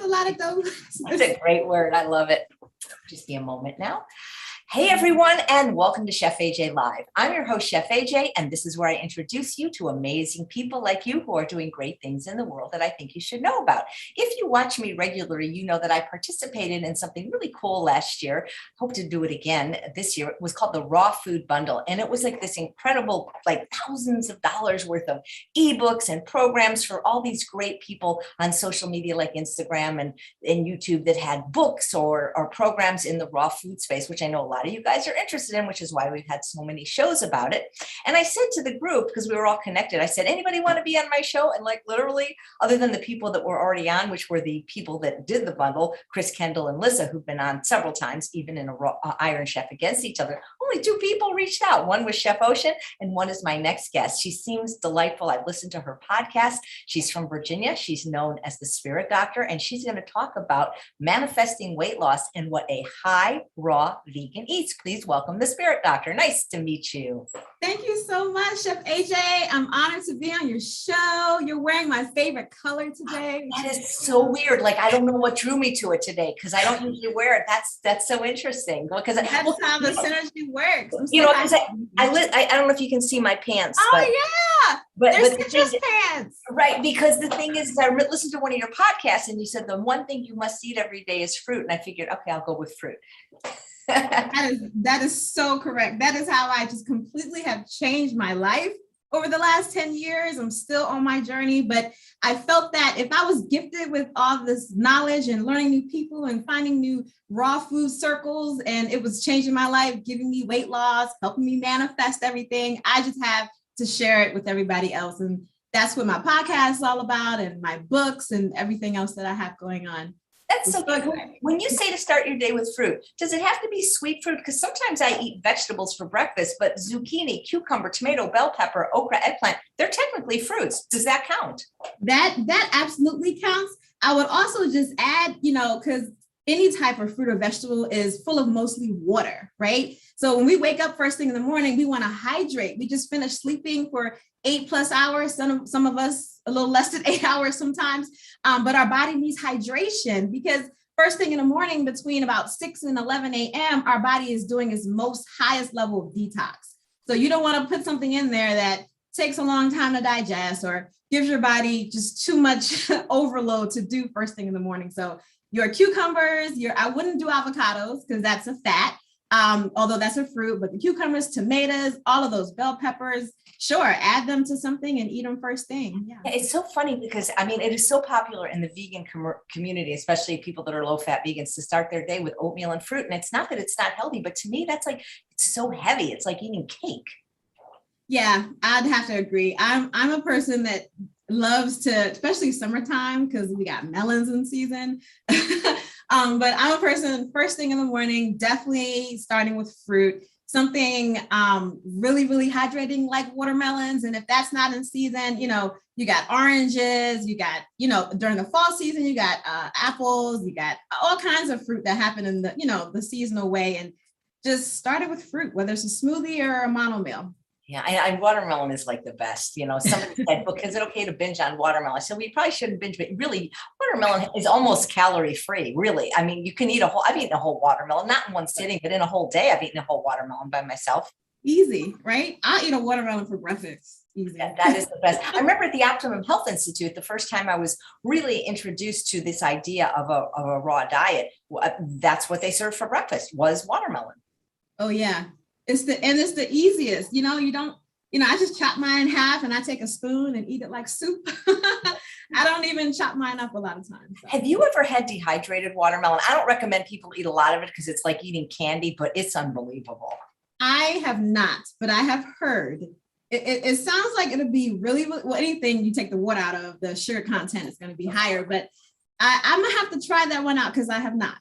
a lot of those. That's a great word. I love it. Just be a moment now. Hey, everyone, and welcome to Chef AJ Live. I'm your host, Chef AJ, and this is where I introduce you to amazing people like you who are doing great things in the world that I think you should know about. If you watch me regularly, you know that I participated in something really cool last year. Hope to do it again this year. It was called the Raw Food Bundle, and it was like this incredible, like thousands of dollars worth of ebooks and programs for all these great people on social media like Instagram and YouTube that had books or programs in the raw food space, which I know a lot of you guys are interested in, which is why we've had so many shows about it. And I said to the group, because we were all connected, I said, anybody want to be on my show? And like literally, other than the people that were already on, which were the people that did the bundle, Chris, Kendall, and Lissa, who've been on several times, even in a Iron Chef against each other, only 2 people reached out. One was Chef Ocean, and one is my next guest. She seems delightful. I've listened to her podcast. She's from Virginia. She's known as the Spirit Doctor, and she's going to talk about manifesting weight loss and what a high raw vegan eats. Please welcome the Spirit Doctor. Nice to meet you. Thank you so much, Chef AJ. I'm honored to be on your show. You're wearing my favorite color today. That is so weird. Like, I don't know what drew me to it today because I don't usually wear it. That's so interesting. Because that's how the synergy works. Because I don't know if you can see my pants. Oh, yeah. But they're citrus pants. Right. Because the thing is, I listened to one of your podcasts and you said the one thing you must eat every day is fruit. And I figured, okay, I'll go with fruit. That is so correct. That is how I just completely have changed my life over the last 10 years. I'm still on my journey, but I felt that if I was gifted with all this knowledge and learning new people and finding new raw food circles, and it was changing my life, giving me weight loss, helping me manifest everything, I just have to share it with everybody else. And that's what my podcast is all about, and my books and everything else that I have going on. That's so good. When you say to start your day with fruit, does it have to be sweet fruit? Because sometimes I eat vegetables for breakfast, but zucchini, cucumber, tomato, bell pepper, okra, eggplant, they're technically fruits. Does that count? That absolutely counts. I would also just add, because any type of fruit or vegetable is full of mostly water, right? So when we wake up first thing in the morning, we want to hydrate. We just finished sleeping for 8+ hours. Some of us a little less than 8 hours sometimes, but our body needs hydration because first thing in the morning between about 6 and 11 a.m., our body is doing its most highest level of detox. So you don't want to put something in there that takes a long time to digest or gives your body just too much overload to do first thing in the morning. So your cucumbers, I wouldn't do avocados because that's a fat, although that's a fruit, but the cucumbers, tomatoes, all of those bell peppers, sure, add them to something and eat them first thing. Yeah. It's so funny because, it is so popular in the vegan community, especially people that are low-fat vegans, to start their day with oatmeal and fruit. And it's not that it's not healthy, but to me, that's like, it's so heavy. It's like eating cake. Yeah, I'd have to agree. I'm a person that loves to, especially summertime, because we got melons in season. But I'm a person, first thing in the morning, definitely starting with fruit, something really, really hydrating like watermelons. And if that's not in season, you got oranges, you got, during the fall season, you got apples, you got all kinds of fruit that happen in the, the seasonal way. And just start it with fruit, whether it's a smoothie or a mono meal. Yeah, and watermelon is like the best. Somebody said, "Well, is it okay to binge on watermelon?" I said, "We probably shouldn't binge, but really, watermelon is almost calorie free. Really, you can eat I've eaten a whole watermelon, not in one sitting, but in a whole day. I've eaten a whole watermelon by myself. Easy, right? I'll eat a watermelon for breakfast. Easy. That is the best. I remember at the Optimum Health Institute, the first time I was really introduced to this idea of a raw diet. That's what they served for breakfast was watermelon. Oh yeah. It's the easiest, you don't, I just chop mine in half and I take a spoon and eat it like soup. I don't even chop mine up a lot of times. So. Have you ever had dehydrated watermelon? I don't recommend people eat a lot of it because it's like eating candy, but it's unbelievable. I have not, but I have heard. It sounds like it'll be really, well, anything you take the water out of, the sugar content is going to be higher, but I'm gonna have to try that one out because I have not.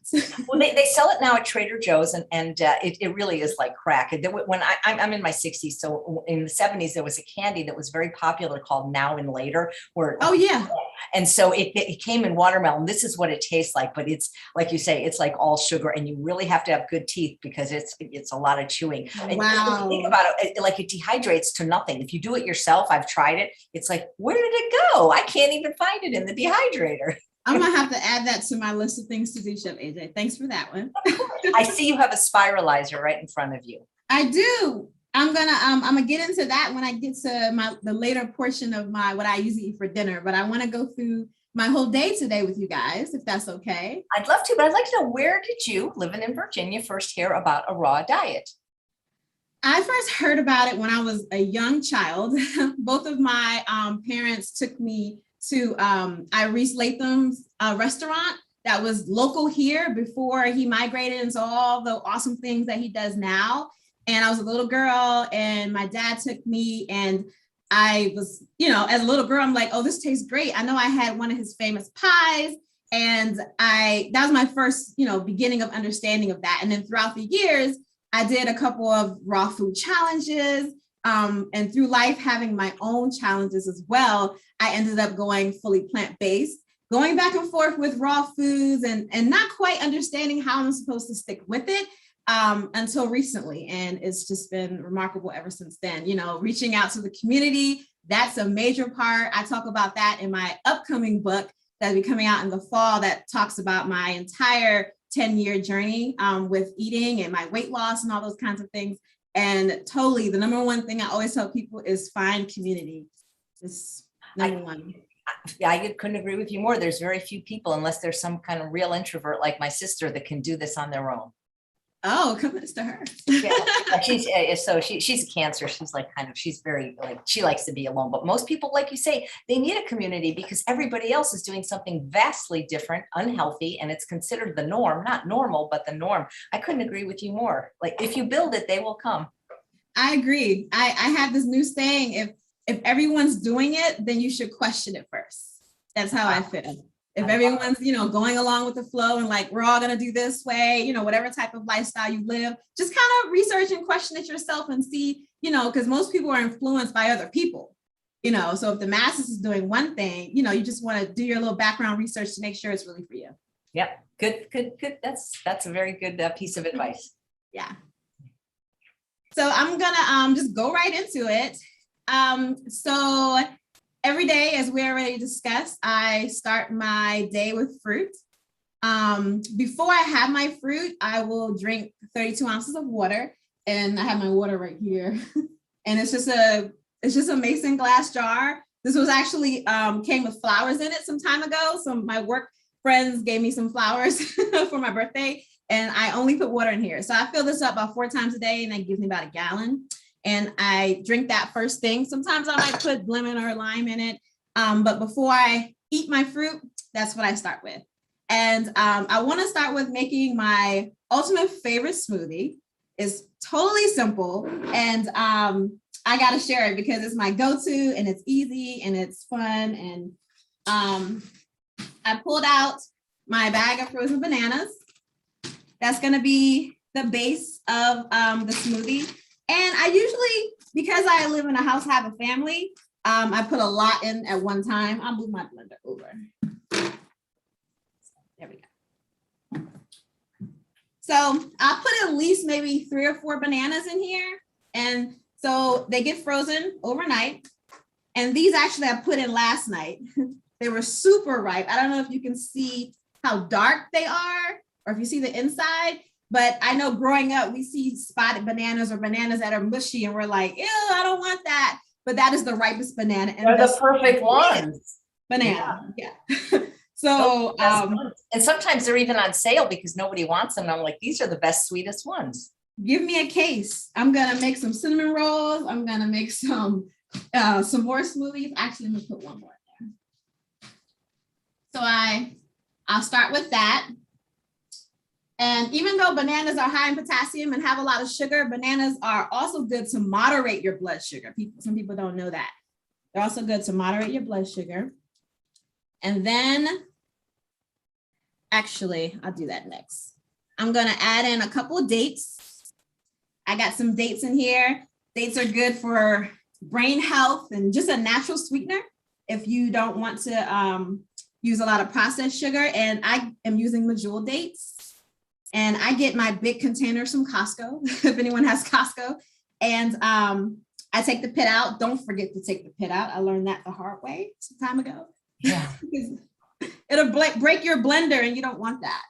Well, they sell it now at Trader Joe's, and it really is like crack. When I'm in my 60s, so in the 70s there was a candy that was very popular called Now and Later. Oh yeah. And so it came in watermelon. This is what it tastes like, but it's like you say, it's like all sugar, and you really have to have good teeth because it's a lot of chewing. And wow. If you think about it, like it dehydrates to nothing. If you do it yourself, I've tried it. It's like, where did it go? I can't even find it in the dehydrator. I'm gonna have to add that to my list of things to do, Chef AJ. Thanks for that one. I see you have a spiralizer right in front of you. I do. I'm gonna get into that when I get to the later portion of what I usually eat for dinner. But I want to go through my whole day today with you guys, if that's okay. I'd love to, but I'd like to know, where did you, living in Virginia, first hear about a raw diet? I first heard about it when I was a young child. Both of my parents took me to Iris Latham's restaurant that was local here before he migrated into all the awesome things that he does now. And I was a little girl and my dad took me, and I was, as a little girl, I'm like, oh, this tastes great. I know I had one of his famous pies, and that was my first, beginning of understanding of that. And then throughout the years, I did a couple of raw food challenges, and through life having my own challenges as well, I ended up going fully plant-based, going back and forth with raw foods and not quite understanding how I'm supposed to stick with it until recently. And it's just been remarkable ever since then. Reaching out to the community, that's a major part. I talk about that in my upcoming book that'll be coming out in the fall that talks about my entire 10-year journey with eating and my weight loss and all those kinds of things. And totally, the number one thing I always tell people is find community. It's number one. I couldn't agree with you more. There's very few people, unless there's some kind of real introvert like my sister, that can do this on their own. Oh, congrats to her. Yeah, she's a Cancer. She's very she likes to be alone. But most people, like you say, they need a community because everybody else is doing something vastly different, unhealthy, and it's considered the norm, not normal, but the norm. I couldn't agree with you more. Like, if you build it, they will come. I agree. I have this new saying, if everyone's doing it, then you should question it first. That's how I feel. If everyone's, going along with the flow and like, we're all going to do this way, whatever type of lifestyle you live, just kind of research and question it yourself and see, because most people are influenced by other people, so if the masses is doing one thing, you just want to do your little background research to make sure it's really for you. Yep. Good. That's a very good piece of advice. Yeah. So I'm going to just go right into it. So every day, as we already discussed, I start my day with fruit. Before I have my fruit, I will drink 32 ounces of water, and I have my water right here. And it's just a mason glass jar. This was actually came with flowers in it some time ago. So my work friends gave me some flowers for my birthday, and I only put water in here. So I fill this up about 4 times a day, and that gives me about a gallon. And I drink that first thing. Sometimes I might put lemon or lime in it. But before I eat my fruit, that's what I start with. And I want to start with making my ultimate favorite smoothie. It's totally simple. And I got to share it because it's my go-to, and it's easy and it's fun. And I pulled out my bag of frozen bananas. That's going to be the base of the smoothie. And I usually, because I live in a house, have a family, I put a lot in at one time. I'll move my blender over. There we go. So I'll put at least maybe 3 or 4 bananas in here. And so they get frozen overnight. And these actually I put in last night. They were super ripe. I don't know if you can see how dark they are or if you see the inside. But I know growing up, we see spotted bananas or bananas that are mushy and we're like, ew, I don't want that. But that is the ripest banana. They're the perfect ones. Banana, yeah. So, and sometimes they're even on sale because nobody wants them. And I'm like, these are the best, sweetest ones. Give me a case. I'm going to make some cinnamon rolls. I'm going to make some more smoothies. Actually, let me put one more in there. So I'll start with that. And even though bananas are high in potassium and have a lot of sugar, bananas are also good to moderate your blood sugar. Some people don't know that. They're also good to moderate your blood sugar. And then, actually, I'll do that next. I'm going to add in a couple of dates. I got some dates in here. Dates are good for brain health and just a natural sweetener if you don't want to use a lot of processed sugar. And I am using medjool dates. And I get my big containers from Costco, if anyone has Costco. And I take the pit out. Don't forget to take the pit out. I learned that the hard way some time ago. Yeah. It'll break your blender and you don't want that.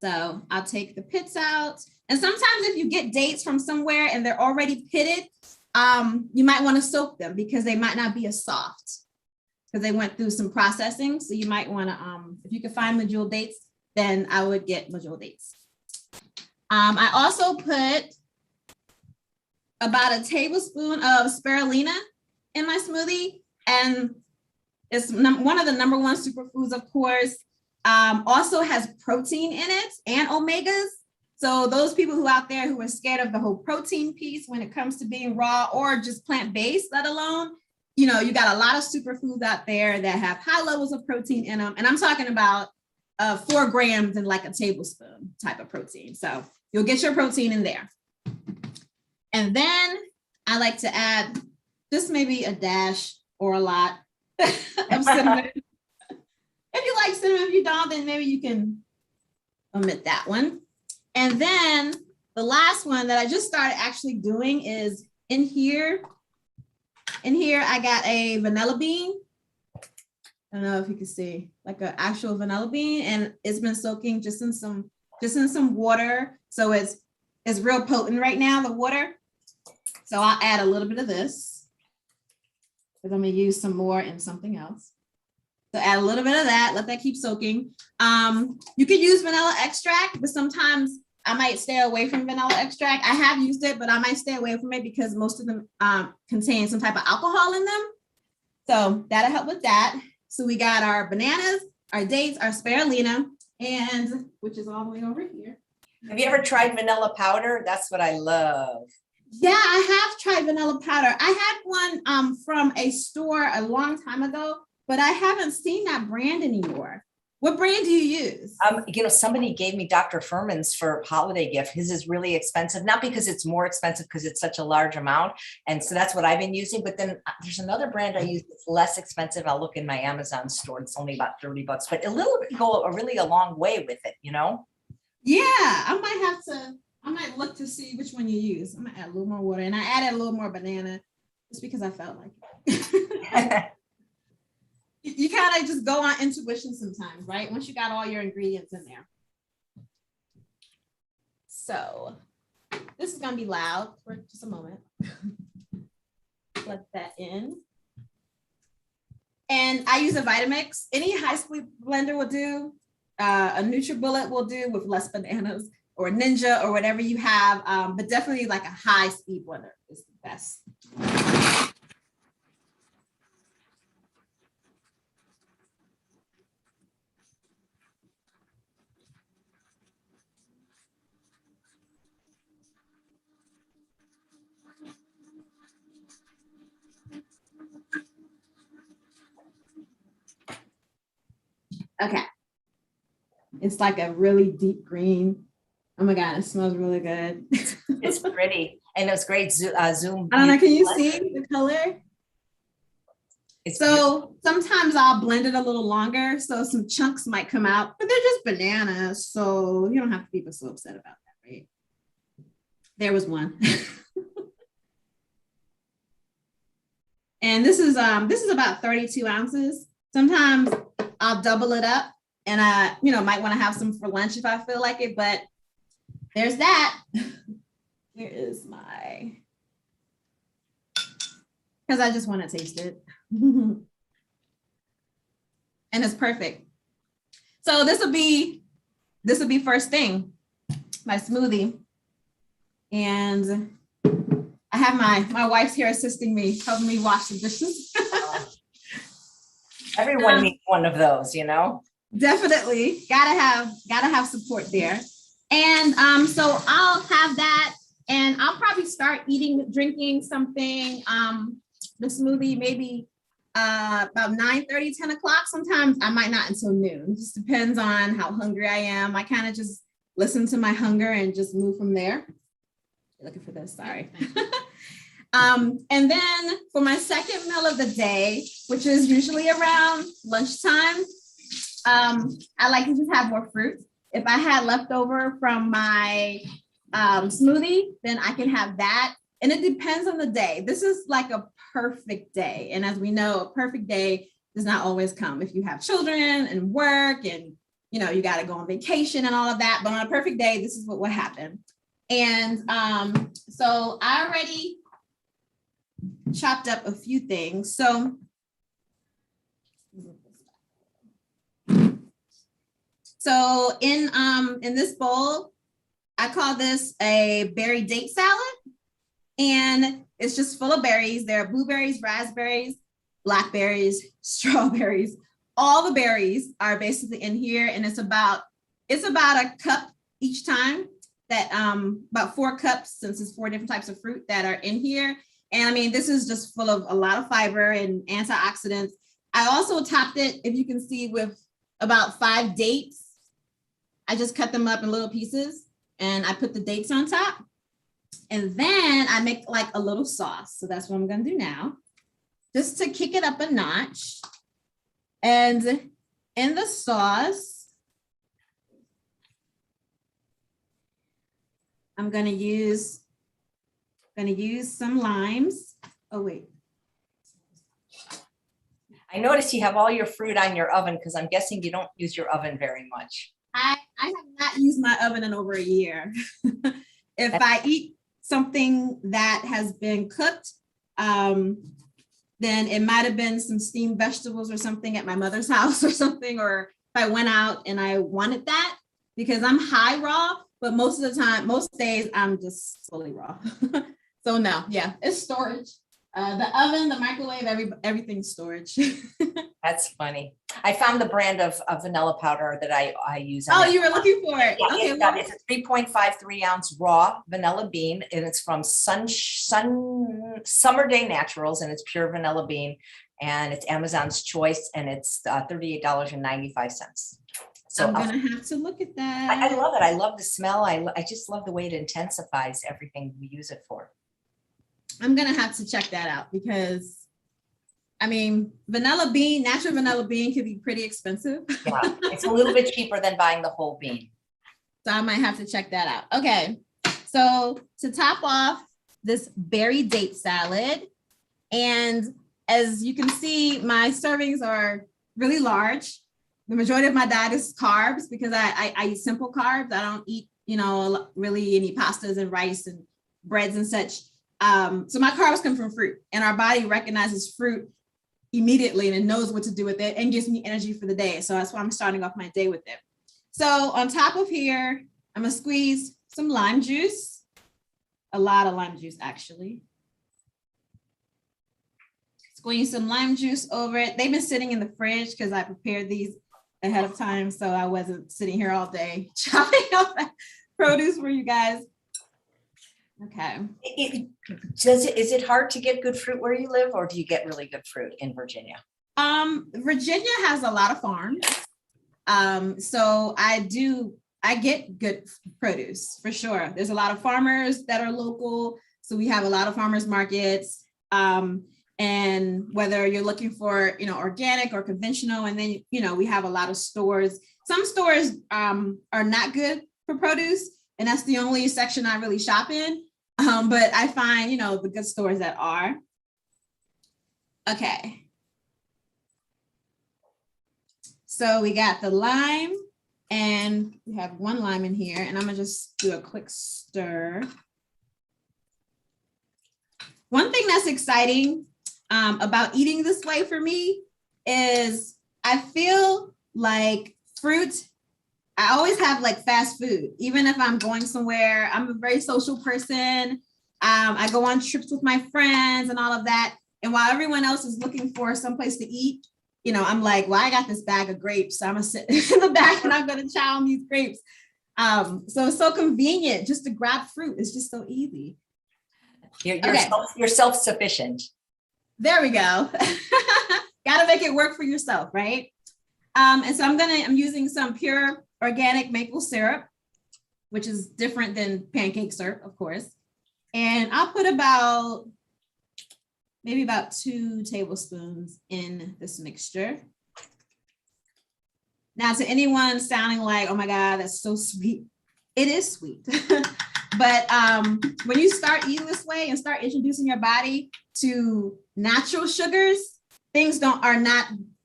So I'll take the pits out. And sometimes if you get dates from somewhere and they're already pitted, you might want to soak them because they might not be as soft because they went through some processing. So you might want to, if you can find medjool dates, then I would get medjool dates. I also put about a tablespoon of spirulina in my smoothie, and it's one of the number one superfoods, of course. Also has protein in it and omegas. So those people who out there who are scared of the whole protein piece when it comes to being raw or just plant-based, let alone, you know, you got a lot of superfoods out there that have high levels of protein in them. And I'm talking about 4 grams in like a tablespoon type of protein. So you'll get your protein in there. And then I like to add just maybe a dash or a lot of cinnamon. If you like cinnamon, if you don't, then maybe you can omit that one. And then the last one that I just started actually doing is in here. In here, I got a vanilla bean. I don't know if you can see, like an actual vanilla bean, and it's been soaking just in some water. So it's real potent right now, the water. So I'll add a little bit of this because I'm gonna use some more in something else. So add a little bit of that, let that keep soaking. You could use vanilla extract, but sometimes I might stay away from vanilla extract. I have used it, but I might stay away from it because most of them contain some type of alcohol in them. So that'll help with that. So we got our bananas, our dates, our spirulina, and which is all the way over here. Have you ever tried vanilla powder? That's what I love. Yeah, I have tried vanilla powder. I had one from a store a long time ago, but I haven't seen that brand anymore. What brand do you use? You know, somebody gave me Dr. Furman's for holiday gift. His is really expensive, not because it's more expensive, because it's such a large amount. And so that's what I've been using. But then there's another brand I use that's less expensive. I'll look in my Amazon store. It's only about $30, but a little bit go really a long way with it, you know? Yeah, I might look to see which one you use. I'm gonna add a little more water, and I added a little more banana just because I felt like it. You kind of just go on intuition sometimes, right? Once you got all your ingredients in there. So this is gonna be loud for just a moment. Let that in. And I use a Vitamix. Any high speed blender will do. A NutriBullet will do with less bananas, or Ninja, or whatever you have. But definitely like a high speed blender is the best. Okay. It's like a really deep green. Oh my God, it smells really good. It's pretty. And it was great zoom. I don't know, can you see the color? It's so beautiful. Sometimes I'll blend it a little longer, so some chunks might come out, but they're just bananas, so you don't have to be so upset about that, right? There was one. And this is about 32 ounces. Sometimes I'll double it up, and I, might want to have some for lunch if I feel like it, but there's that. Here is my, because I just want to taste it. And it's perfect. So this will be first thing, my smoothie. And I have my wife's here assisting me, helping me wash the dishes. Everyone needs one of those, you know? Definitely. Gotta have support there. And so I'll have that, and I'll probably start drinking something, the smoothie, maybe about 9:30, 10 o'clock. Sometimes I might not until noon. It just depends on how hungry I am. I kind of just listen to my hunger and just move from there. Looking for this, sorry. And then for my second meal of the day, which is usually around lunchtime, I like to just have more fruit. If I had leftover from my smoothie, then I can have that. And it depends on the day. This is like a perfect day. And as we know, a perfect day does not always come if you have children and work and, you got to go on vacation and all of that. But on a perfect day, this is what would happen. And so I already chopped up a few things. So in this bowl, I call this a berry date salad. And it's just full of berries. There are blueberries, raspberries, blackberries, strawberries. All the berries are basically in here. And it's about a cup each time, that about 4 cups, since it's 4 different types of fruit that are in here. And I mean, this is just full of a lot of fiber and antioxidants. I also topped it, if you can see, with about 5 dates. I just cut them up in little pieces and I put the dates on top. And then I make like a little sauce. So that's what I'm going to do now, just to kick it up a notch. And in the sauce, I'm going to use some limes. Oh, wait. I noticed you have all your fruit on your oven because I'm guessing you don't use your oven very much. I have not used my oven in over a year. If I eat something that has been cooked, then it might have been some steamed vegetables or something at my mother's house or something, or if I went out and I wanted that, because I'm high raw, but most of the time, most days, I'm just fully raw. So no, yeah, it's storage. The oven, the microwave, everything's storage. That's funny. I found the brand of vanilla powder that I use. Oh, you were looking for it. Yeah, Okay, it's a 3.53 ounce raw vanilla bean, and it's from Summer Day Naturals, and it's pure vanilla bean, and it's Amazon's choice, and it's $38.95. So I'm gonna have to look at that. I love it. I love the smell. I just love the way it intensifies everything we use it for. I'm gonna have to check that out, because I mean, natural vanilla bean can be pretty expensive. Yeah, it's a little bit cheaper than buying the whole bean. So I might have to check that out. Okay, so to top off this berry date salad, and as you can see, my servings are really large. The majority of my diet is carbs, because I eat simple carbs. I don't eat, really any pastas and rice and breads and such. So my carbs come from fruit, and our body recognizes fruit immediately and it knows what to do with it and gives me energy for the day. So that's why I'm starting off my day with it. So on top of here, I'm gonna squeeze some lime juice, a lot of lime juice actually. Squeeze some lime juice over it. They've been sitting in the fridge because I prepared these ahead of time, so I wasn't sitting here all day chopping up produce for you guys. Okay. Is it hard to get good fruit where you live, or do you get really good fruit in Virginia? Virginia has a lot of farms. So I get good produce for sure. There's a lot of farmers that are local. So we have a lot of farmers markets. And whether you're looking for, organic or conventional, and then, we have a lot of stores. Some stores are not good for produce, and that's the only section I really shop in. But I find, the good stores that are. Okay. So we got the lime, and we have 1 lime in here, and I'm gonna just do a quick stir. One thing that's exciting about eating this way for me is I feel like fruit, I always have like fast food. Even if I'm going somewhere, I'm a very social person. I go on trips with my friends and all of that. And while everyone else is looking for someplace to eat, I'm like, well, I got this bag of grapes. So I'm gonna sit in the back and I'm gonna chow on these grapes. So it's so convenient just to grab fruit. It's just so easy. You're self-sufficient. There we go. Got to make it work for yourself, right? And so I'm using some pure organic maple syrup, which is different than pancake syrup, of course. And I'll put maybe about 2 tablespoons in this mixture. Now, to anyone sounding like, oh my God, that's so sweet, it is sweet. But when you start eating this way and start introducing your body to natural sugars, things are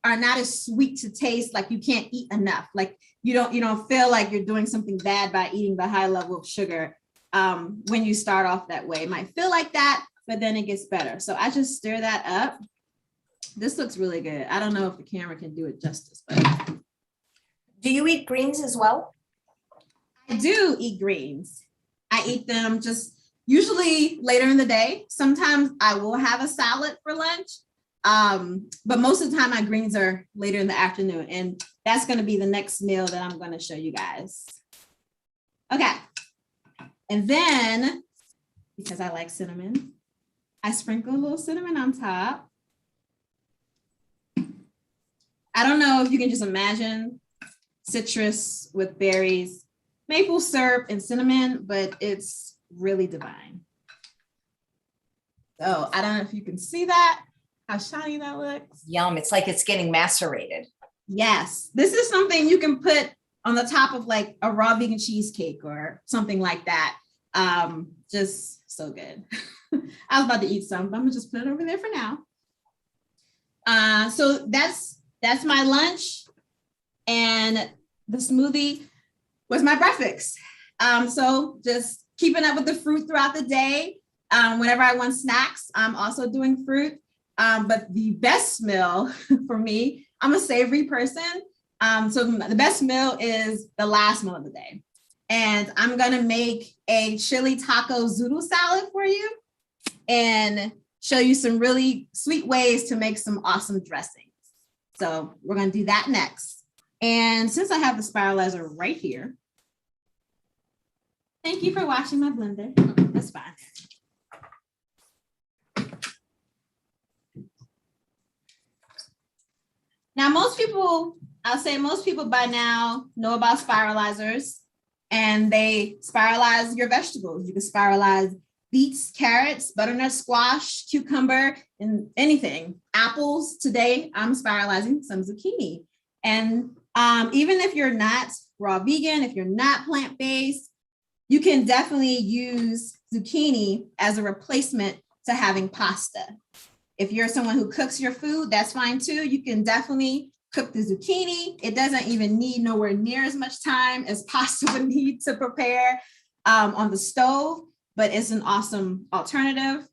are not as sweet to taste, like you can't eat enough. Like you don't feel like you're doing something bad by eating the high level of sugar when you start off that way. It might feel like that, but then it gets better. So I just stir that up. This looks really good. I don't know if the camera can do it justice, but. Do you eat greens as well? I do eat greens. I eat them just usually later in the day. Sometimes I will have a salad for lunch. But most of the time my greens are later in the afternoon, and that's going to be the next meal that I'm going to show you guys. Okay. And then, because I like cinnamon, I sprinkle a little cinnamon on top. I don't know if you can just imagine citrus with berries, maple syrup, and cinnamon, but it's really divine. So I don't know if you can see that, how shiny that looks. Yum. It's like it's getting macerated. Yes. This is something you can put on the top of like a raw vegan cheesecake or something like that. Just so good. I was about to eat some, but I'm gonna just put it over there for now. So that's my lunch, and the smoothie was my breakfast. So just keeping up with the fruit throughout the day. Whenever I want snacks, I'm also doing fruit. But the best meal for me, I'm a savory person. So the best meal is the last meal of the day. And I'm gonna make a chili taco zoodle salad for you and show you some really sweet ways to make some awesome dressings. So we're gonna do that next. And since I have the spiralizer right here, thank you for watching my blender. Oh, that's fine. Now, most people by now know about spiralizers, and they spiralize your vegetables. You can spiralize beets, carrots, butternut squash, cucumber, and anything. Apples. Today, I'm spiralizing some zucchini. And even if you're not raw vegan, if you're not plant-based, you can definitely use zucchini as a replacement to having pasta. If you're someone who cooks your food, that's fine too. You can definitely cook the zucchini. It doesn't even need nowhere near as much time as pasta would need to prepare on the stove, but it's an awesome alternative,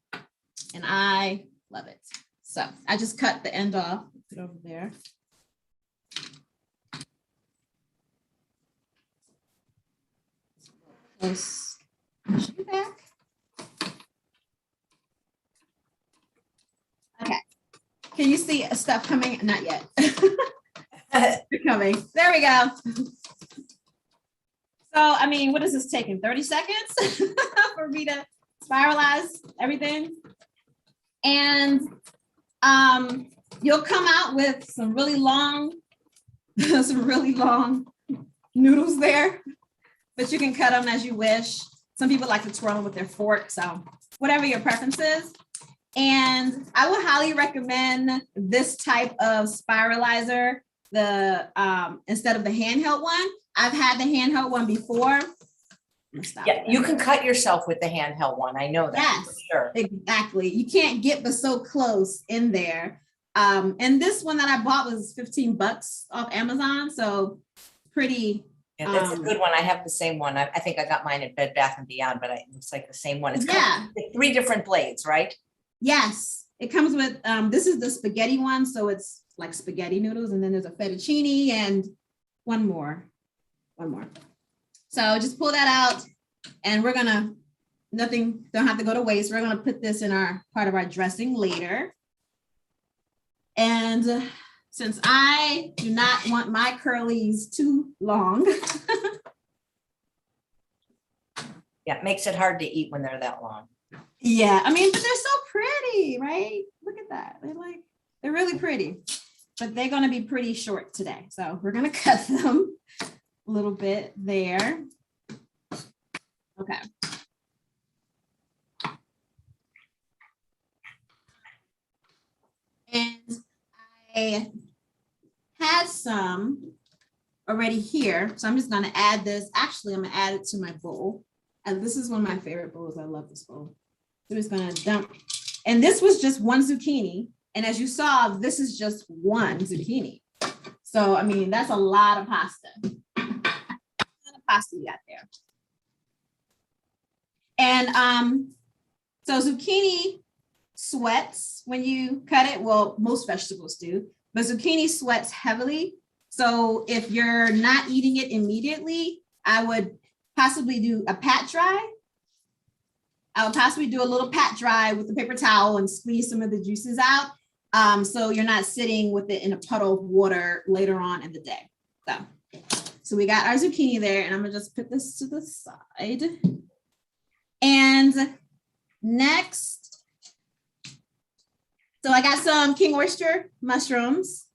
and I love it. So I just cut the end off, put it over there. Close back. Okay. Can you see stuff coming? Not yet. They're coming. There we go. So, I mean, what is this taking? 30 seconds for me to spiralize everything? And you'll come out with some really long noodles there, but you can cut them as you wish. Some people like to twirl them with their fork, so whatever your preference is. And I would highly recommend this type of spiralizer, instead of the handheld one. I've had the handheld one before. Yeah, you can cut yourself with the handheld one. I know that. Yes, for sure. Exactly. You can't get but so close in there. And this one that I bought was $15 off Amazon, so pretty. Yeah, that's a good one. I have the same one. I think I got mine at Bed Bath & Beyond, but it's like the same one. It's got 3 different blades, right? Yes, it comes with, this is the spaghetti one, so it's like spaghetti noodles, and then there's a fettuccine and one more. So just pull that out, and we're gonna, don't have to go to waste. We're gonna put this in part of our dressing later. And since I do not want my curlies too long. Yeah, it makes it hard to eat when they're that long. Yeah, I mean, but they're so pretty, right? Look at that. They're really pretty, but they're gonna be pretty short today. So we're gonna cut them a little bit there. Okay. And I had some already here, so I'm just gonna add this. Actually, I'm gonna add it to my bowl. And this is one of my favorite bowls. I love this bowl. So I'm just gonna dump. And this was just one zucchini. And as you saw, this is just one zucchini. So, I mean, that's a lot of pasta. A lot of pasta you got there. And so zucchini sweats when you cut it. Well, most vegetables do, but zucchini sweats heavily. So if you're not eating it immediately, I would possibly do a pat dry. I would possibly do a little pat dry with a paper towel and squeeze some of the juices out. So you're not sitting with it in a puddle of water later on in the day. So we got our zucchini there, and I'm gonna just put this to the side. And next, so I got some king oyster mushrooms.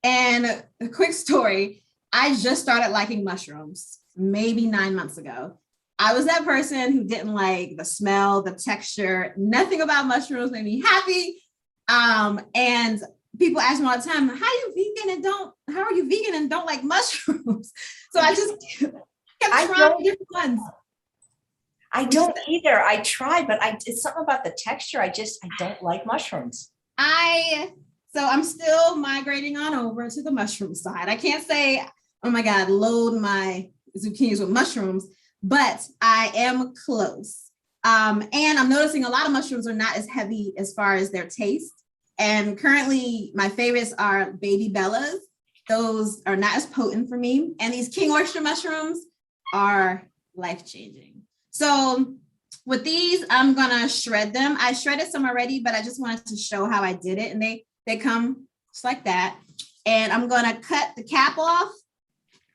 And a quick story, I just started liking mushrooms maybe 9 months ago. I was that person who didn't like the smell, the texture, nothing about mushrooms made me happy. And people ask me all the time, how are you vegan and don't like mushrooms? So I just kept trying different ones. I don't either. I try, but it's something about the texture. I don't like mushrooms. So I'm still migrating on over to the mushroom side. I can't say, oh my God, load my zucchinis with mushrooms, but I am close. And I'm noticing a lot of mushrooms are not as heavy as far as their taste. And currently my favorites are baby bellas. Those are not as potent for me. And these king oyster mushrooms are life-changing. So with these, I'm gonna shred them. I shredded some already, but I just wanted to show how I did it. And they come just like that. And I'm gonna cut the cap off.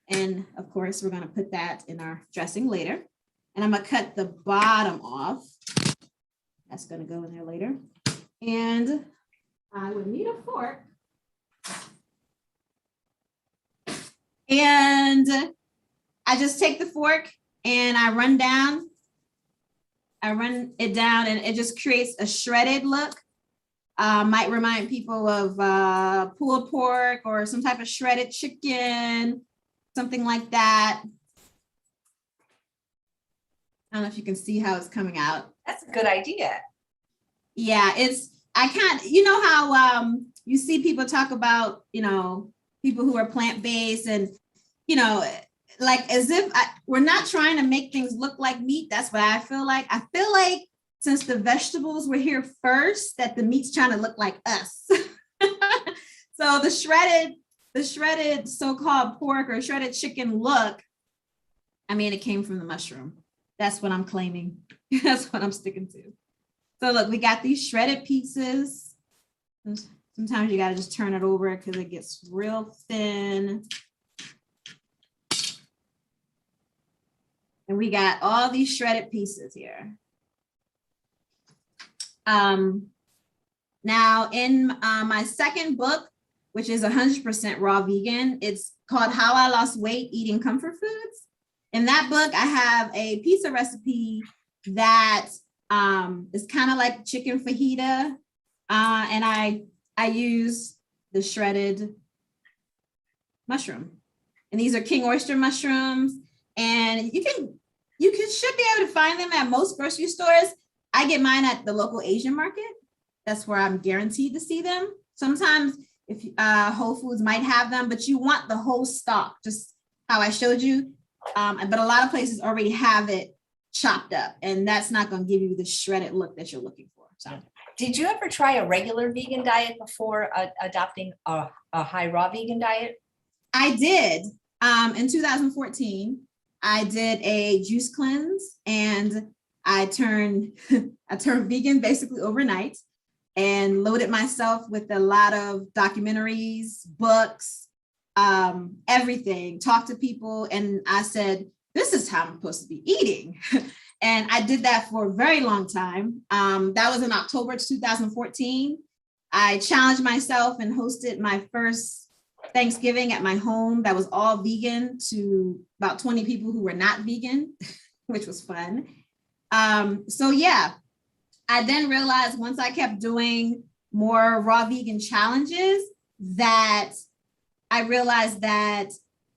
And of course, we're gonna put that in our dressing later. And I'm gonna cut the bottom off. That's gonna go in there later. And I would need a fork. And I just take the fork and I run it down and it just creates a shredded look. Might remind people of pulled pork or some type of shredded chicken, something like that. I don't know if you can see how it's coming out. That's a good idea. Yeah, you know how you see people talk about, people who are plant-based and, like as if we're not trying to make things look like meat. That's what I feel like. I feel like since the vegetables were here first, that the meat's trying to look like us. So the shredded so-called pork or shredded chicken look, I mean, it came from the mushroom. That's what I'm claiming. That's what I'm sticking to. So look, we got these shredded pieces. Sometimes you got to just turn it over because it gets real thin. And we got all these shredded pieces here. Now in my second book, which is 100% raw vegan, it's called How I Lost Weight Eating Comfort Foods. In that book, I have a pizza recipe that is kind of like chicken fajita. And I use the shredded mushroom. And these are king oyster mushrooms. And you should be able to find them at most grocery stores. I get mine at the local Asian market. That's where I'm guaranteed to see them. Sometimes if Whole Foods might have them, but you want the whole stock, just how I showed you. But a lot of places already have it chopped up, and that's not going to give you the shredded look that you're looking for. So, did you ever try a regular vegan diet before adopting a high raw vegan diet? I did. In 2014, I did a juice cleanse, and I turned vegan basically overnight, and loaded myself with a lot of documentaries, books, everything, talked to people. And I said, this is how I'm supposed to be eating. And I did that for a very long time. That was in October 2014. I challenged myself and hosted my first Thanksgiving at my home that was all vegan to about 20 people who were not vegan, which was fun. So yeah, I then realized once I kept doing more raw vegan challenges that I realized that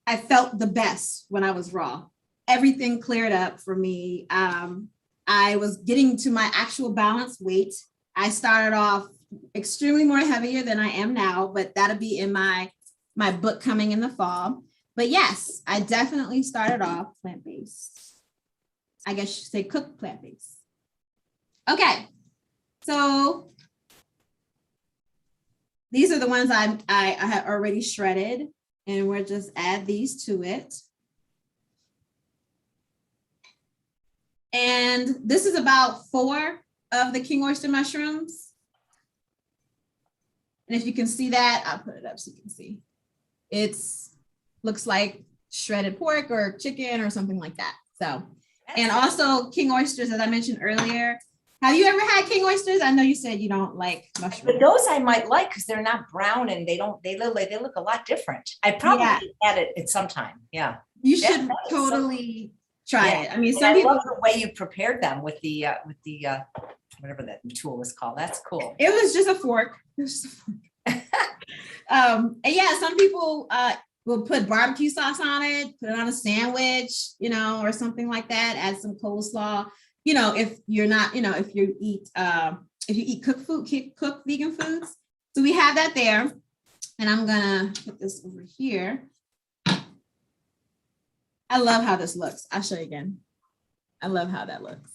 I felt the best when I was raw. Everything cleared up for me. I was getting to my actual balanced weight. I started off extremely more heavier than I am now, but that'll be in my book coming in the fall. But yes, I definitely started off plant-based. I guess you should say cooked plant-based. Okay, so these are the ones I have already shredded, and we'll just add these to it. And this is about 4 of the king oyster mushrooms. And if you can see that, I'll put it up so you can see. It's looks like shredded pork or chicken or something like that. So, and also king oysters, as I mentioned earlier. Have you ever had king oysters? I know you said you don't like mushrooms. But those I might like because they're not brown and they look a lot different. I probably had it at some time. Yeah. You should totally try it. I mean, some I people love the way you prepared them with the whatever that tool was called. That's cool. It was just a fork. It was just a fork. And yeah, some people will put barbecue sauce on it, put it on a sandwich, you know, or something like that. Add some coleslaw. You know, if you're not, you know, if you eat cooked vegan foods. So we have that there. And I'm gonna put this over here. I love how this looks. I'll show you again. I love how that looks.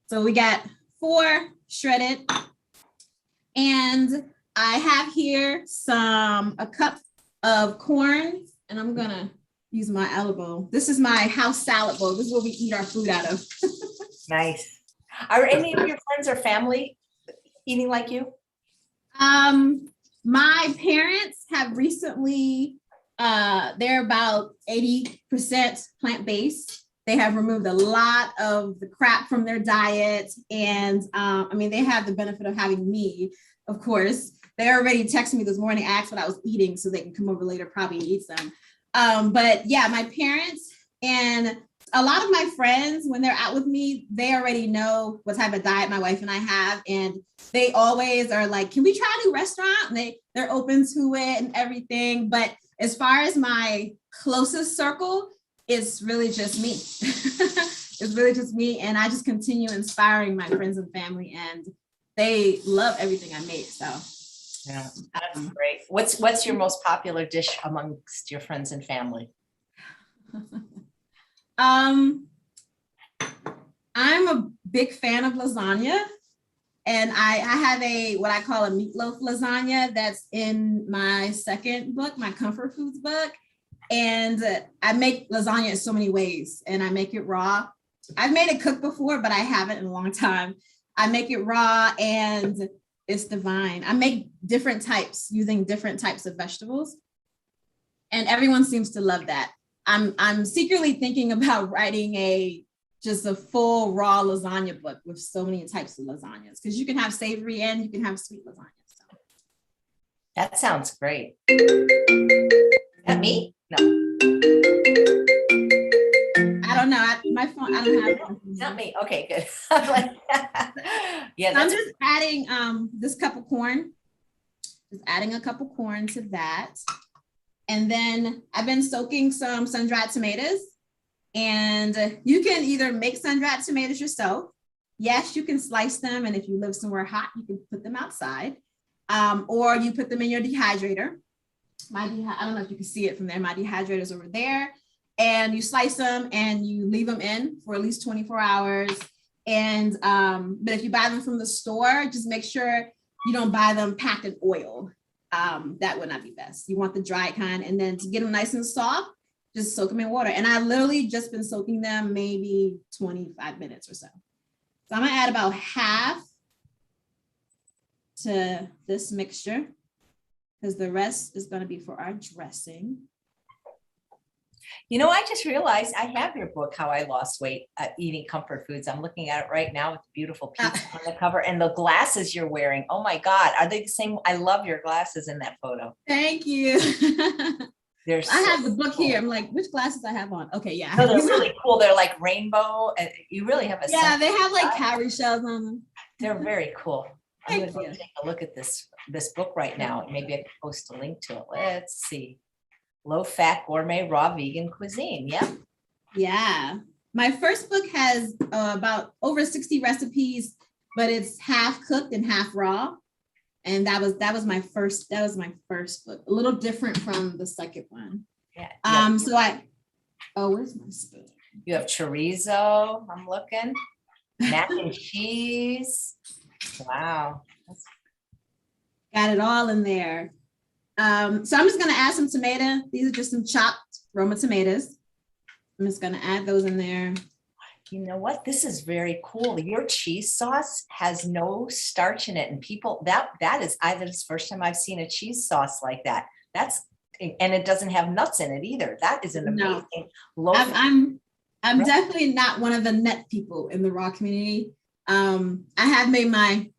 So we got 4 shredded. And I have here a cup of corn, and I'm gonna use my elbow. This is my house salad bowl. This is what we eat our food out of. Nice. Are any of your friends or family eating like you? My parents have recently, they're about 80% plant-based. They have removed a lot of the crap from their diet. And I mean, they have the benefit of having me, of course. They already texted me this morning, asked what I was eating so they can come over later, probably eat some. But yeah, my parents and a lot of my friends, when they're out with me, they already know what type of diet my wife and I have. And they always are like, can we try a new restaurant? And they're open to it and everything. But as far as my closest circle, it's really just me. It's really just me. And I just continue inspiring my friends and family, and they love everything I make. So yeah, that's great. What's your most popular dish amongst your friends and family? I'm a big fan of lasagna, and I have what I call a meatloaf lasagna that's in my second book, my comfort foods book. And I make lasagna in so many ways, and I make it raw. I've made it cooked before, but I haven't in a long time. I make it raw, and it's divine. I make different types using different types of vegetables, and everyone seems to love that. I'm secretly thinking about writing just a full raw lasagna book with so many types of lasagnas, because you can have savory and you can have sweet lasagna. So. That sounds great. Is that me? No. I don't know. My phone, I don't have it. It's not me. Okay, good. Yeah, so I'm just adding this cup of corn. Just adding a cup of corn to that. And then I've been soaking some sun-dried tomatoes, and you can either make sun-dried tomatoes yourself. Yes, you can slice them. And if you live somewhere hot, you can put them outside, or you put them in your dehydrator. I don't know if you can see it from there. My dehydrator is over there, and you slice them and you leave them in for at least 24 hours. And, but if you buy them from the store, just make sure you don't buy them packed in oil. That would not be best. You want the dry kind. And then to get them nice and soft, just soak them in water. And I literally just been soaking them maybe 25 minutes or so. So I'm gonna add about half to this mixture, because the rest is gonna be for our dressing. You know, I just realized I have your book, How I Lost Weight Eating Comfort Foods. I'm looking at it right now with the beautiful pizza on the cover and the glasses you're wearing. Oh my God, are they the same? I love your glasses in that photo. Thank you. I have the book here. I'm like, which glasses I have on? Okay, yeah. No, they're really cool. They're like rainbow. And you really have a they have like cowrie shells on them. They're very cool. I'm Thank going to take a look at this book right now. Maybe I can post a link to it. Let's see. Low fat gourmet raw vegan cuisine. Yeah. Yeah. My first book has about over 60 recipes, but it's half cooked and half raw. And that was my first book. A little different from the second one. Yeah. So where's my spoon? You have chorizo, I'm looking. Mac and cheese. Wow. Got it all in there. So I'm just gonna add some tomato. These are just some chopped Roma tomatoes. I'm just gonna add those in there. You know what? This is very cool. Your cheese sauce has no starch in it. And people, that is either the first time I've seen a cheese sauce like that. And it doesn't have nuts in it either. That is an amazing loaf. I'm definitely not one of the nut people in the raw community. I have made my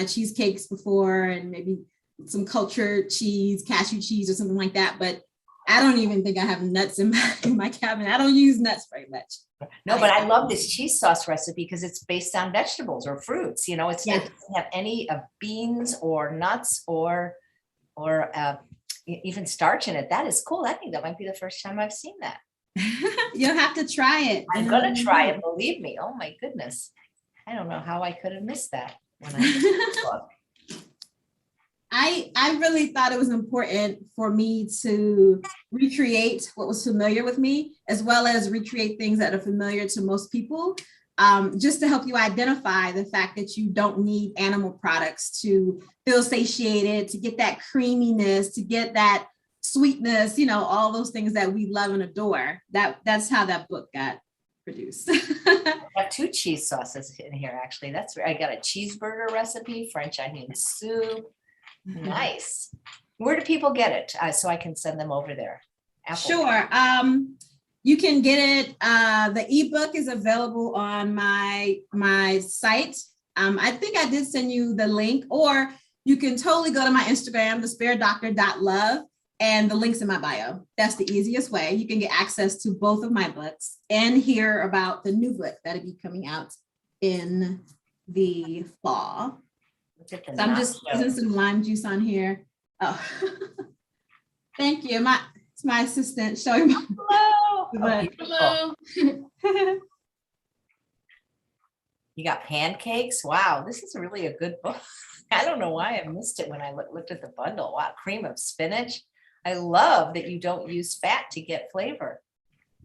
cheesecakes before, and maybe some cultured cheese, cashew cheese or something like that. But I don't even think I have nuts in my cabinet. I don't use nuts very much. No, but I love this cheese sauce recipe because it's based on vegetables or fruits. It doesn't have any beans or nuts or even starch in it. That is cool. I think that might be the first time I've seen that. You'll have to try it. I'm gonna try it. Believe me. Oh my goodness. I don't know how I could have missed that when I did this book. I really thought it was important for me to recreate what was familiar with me, as well as recreate things that are familiar to most people, just to help you identify the fact that you don't need animal products to feel satiated, to get that creaminess, to get that sweetness, all those things that we love and adore. That's how that book got produced. I have 2 cheese sauces in here, actually. I got a cheeseburger recipe, French onion soup. Nice. Where do people get it? So I can send them over there. Sure. You can get it. The ebook is available on my site. I think I did send you the link, or you can totally go to my Instagram, thespairdoctor.love, and the link's in my bio. That's the easiest way. You can get access to both of my books and hear about the new book that'll be coming out in the fall. So I'm just using some lime juice on here. Oh, thank you. It's my assistant showing my hello. You got pancakes. Wow, this is really a good book. I don't know why I missed it when I looked at the bundle. Wow, cream of spinach. I love that you don't use fat to get flavor.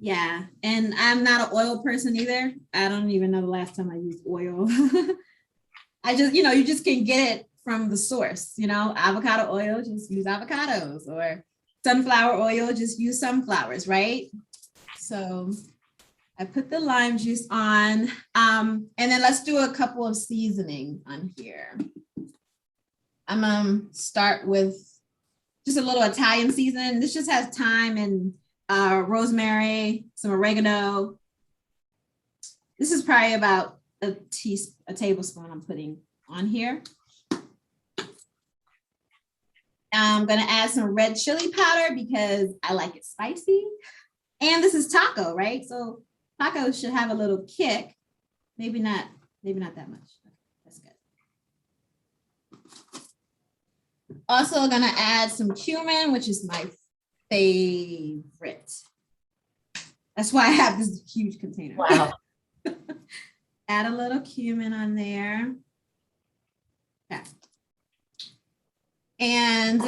Yeah, and I'm not an oil person either. I don't even know the last time I used oil. I just, you just can get it from the source, avocado oil, just use avocados, or sunflower oil, just use sunflowers, right? So I put the lime juice on, and then let's do a couple of seasoning on here. I'm gonna start with just a little Italian season. This just has thyme and rosemary, some oregano. This is probably about a tablespoon I'm putting on here. I'm gonna add some red chili powder because I like it spicy. And this is taco, right? So tacos should have a little kick. Maybe not that much. That's good. Also gonna add some cumin, which is my favorite. That's why I have this huge container. Wow. Add a little cumin on there. Okay. And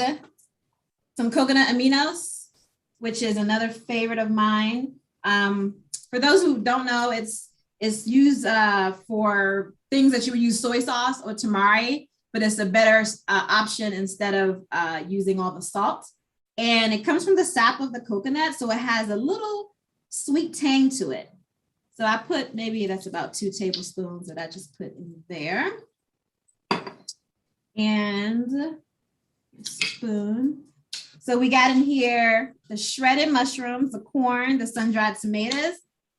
some coconut aminos, which is another favorite of mine. For those who don't know, it's used for things that you would use soy sauce or tamari, but it's a better option instead of using all the salt. And it comes from the sap of the coconut, so it has a little sweet tang to it. So I put, maybe that's about 2 tablespoons that I just put in there. And a spoon. So we got in here the shredded mushrooms, the corn, the sun-dried tomatoes,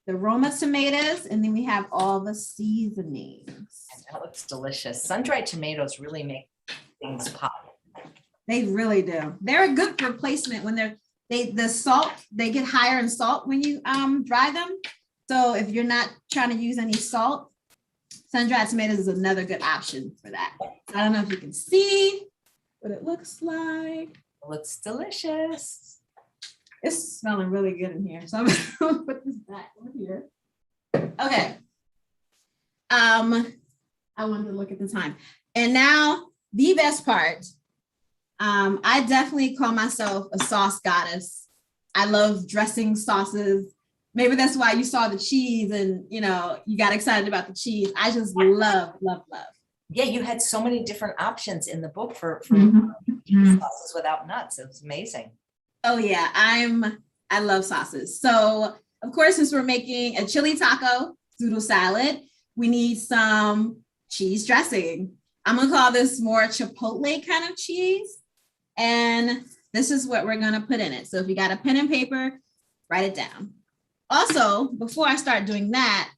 the Roma tomatoes, and then we have all the seasonings. That looks delicious. Sun-dried tomatoes really make things pop. They really do. They're a good replacement when the salt, they get higher in salt when you dry them. So if you're not trying to use any salt, sun-dried tomatoes is another good option for that. I don't know if you can see what it looks like. It looks delicious. It's smelling really good in here. So I'm gonna put this back over here. Okay. I wanted to look at the time. And now the best part, I definitely call myself a sauce goddess. I love dressing sauces. Maybe that's why you saw the cheese and, you know, you got excited about the cheese. I just love, love, love. Yeah, you had so many different options in the book for sauces without nuts. It was amazing. Oh yeah, I love sauces. So of course, since we're making a chili taco zoodle salad, we need some cheese dressing. I'm gonna call this more chipotle kind of cheese. And this is what we're gonna put in it. So if you got a pen and paper, write it down. Also, before I start doing that,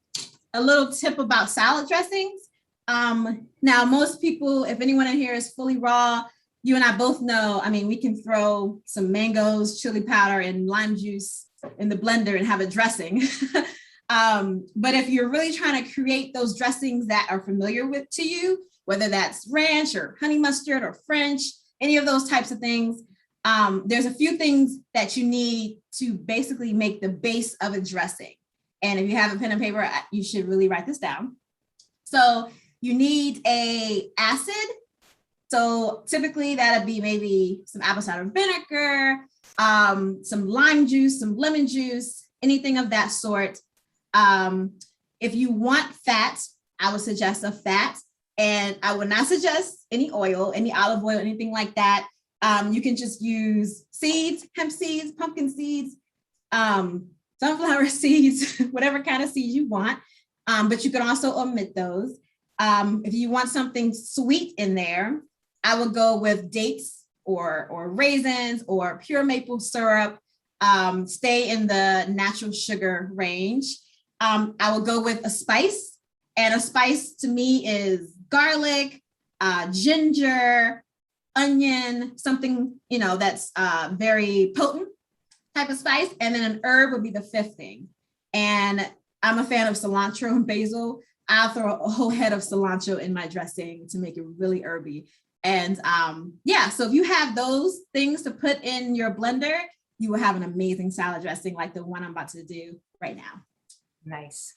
a little tip about salad dressings. Now most people, if anyone in here is fully raw, you and I both know, I mean, we can throw some mangoes, chili powder, and lime juice in the blender and have a dressing. But if you're really trying to create those dressings that are familiar with to you, whether that's ranch or honey mustard or French, any of those types of things, there's a few things that you need to basically make the base of a dressing. And if you have a pen and paper, you should really write this down. So you need a acid. So typically that'd be maybe some apple cider vinegar, some lime juice, some lemon juice, anything of that sort. If you want fat, I would suggest a fat, and I would not suggest any oil, any olive oil, anything like that. You can just use seeds, hemp seeds, pumpkin seeds, sunflower seeds, whatever kind of seeds you want. But you can also omit those. If you want something sweet in there, I would go with dates or raisins or pure maple syrup. Stay in the natural sugar range. I will go with a spice, and a spice to me is garlic, ginger, onion, something, you know, that's very potent type of spice. And then an herb would be the fifth thing. And I'm a fan of cilantro and basil. I'll throw a whole head of cilantro in my dressing to make it really herby. And yeah, so if you have those things to put in your blender, you will have an amazing salad dressing like the one I'm about to do right now. Nice.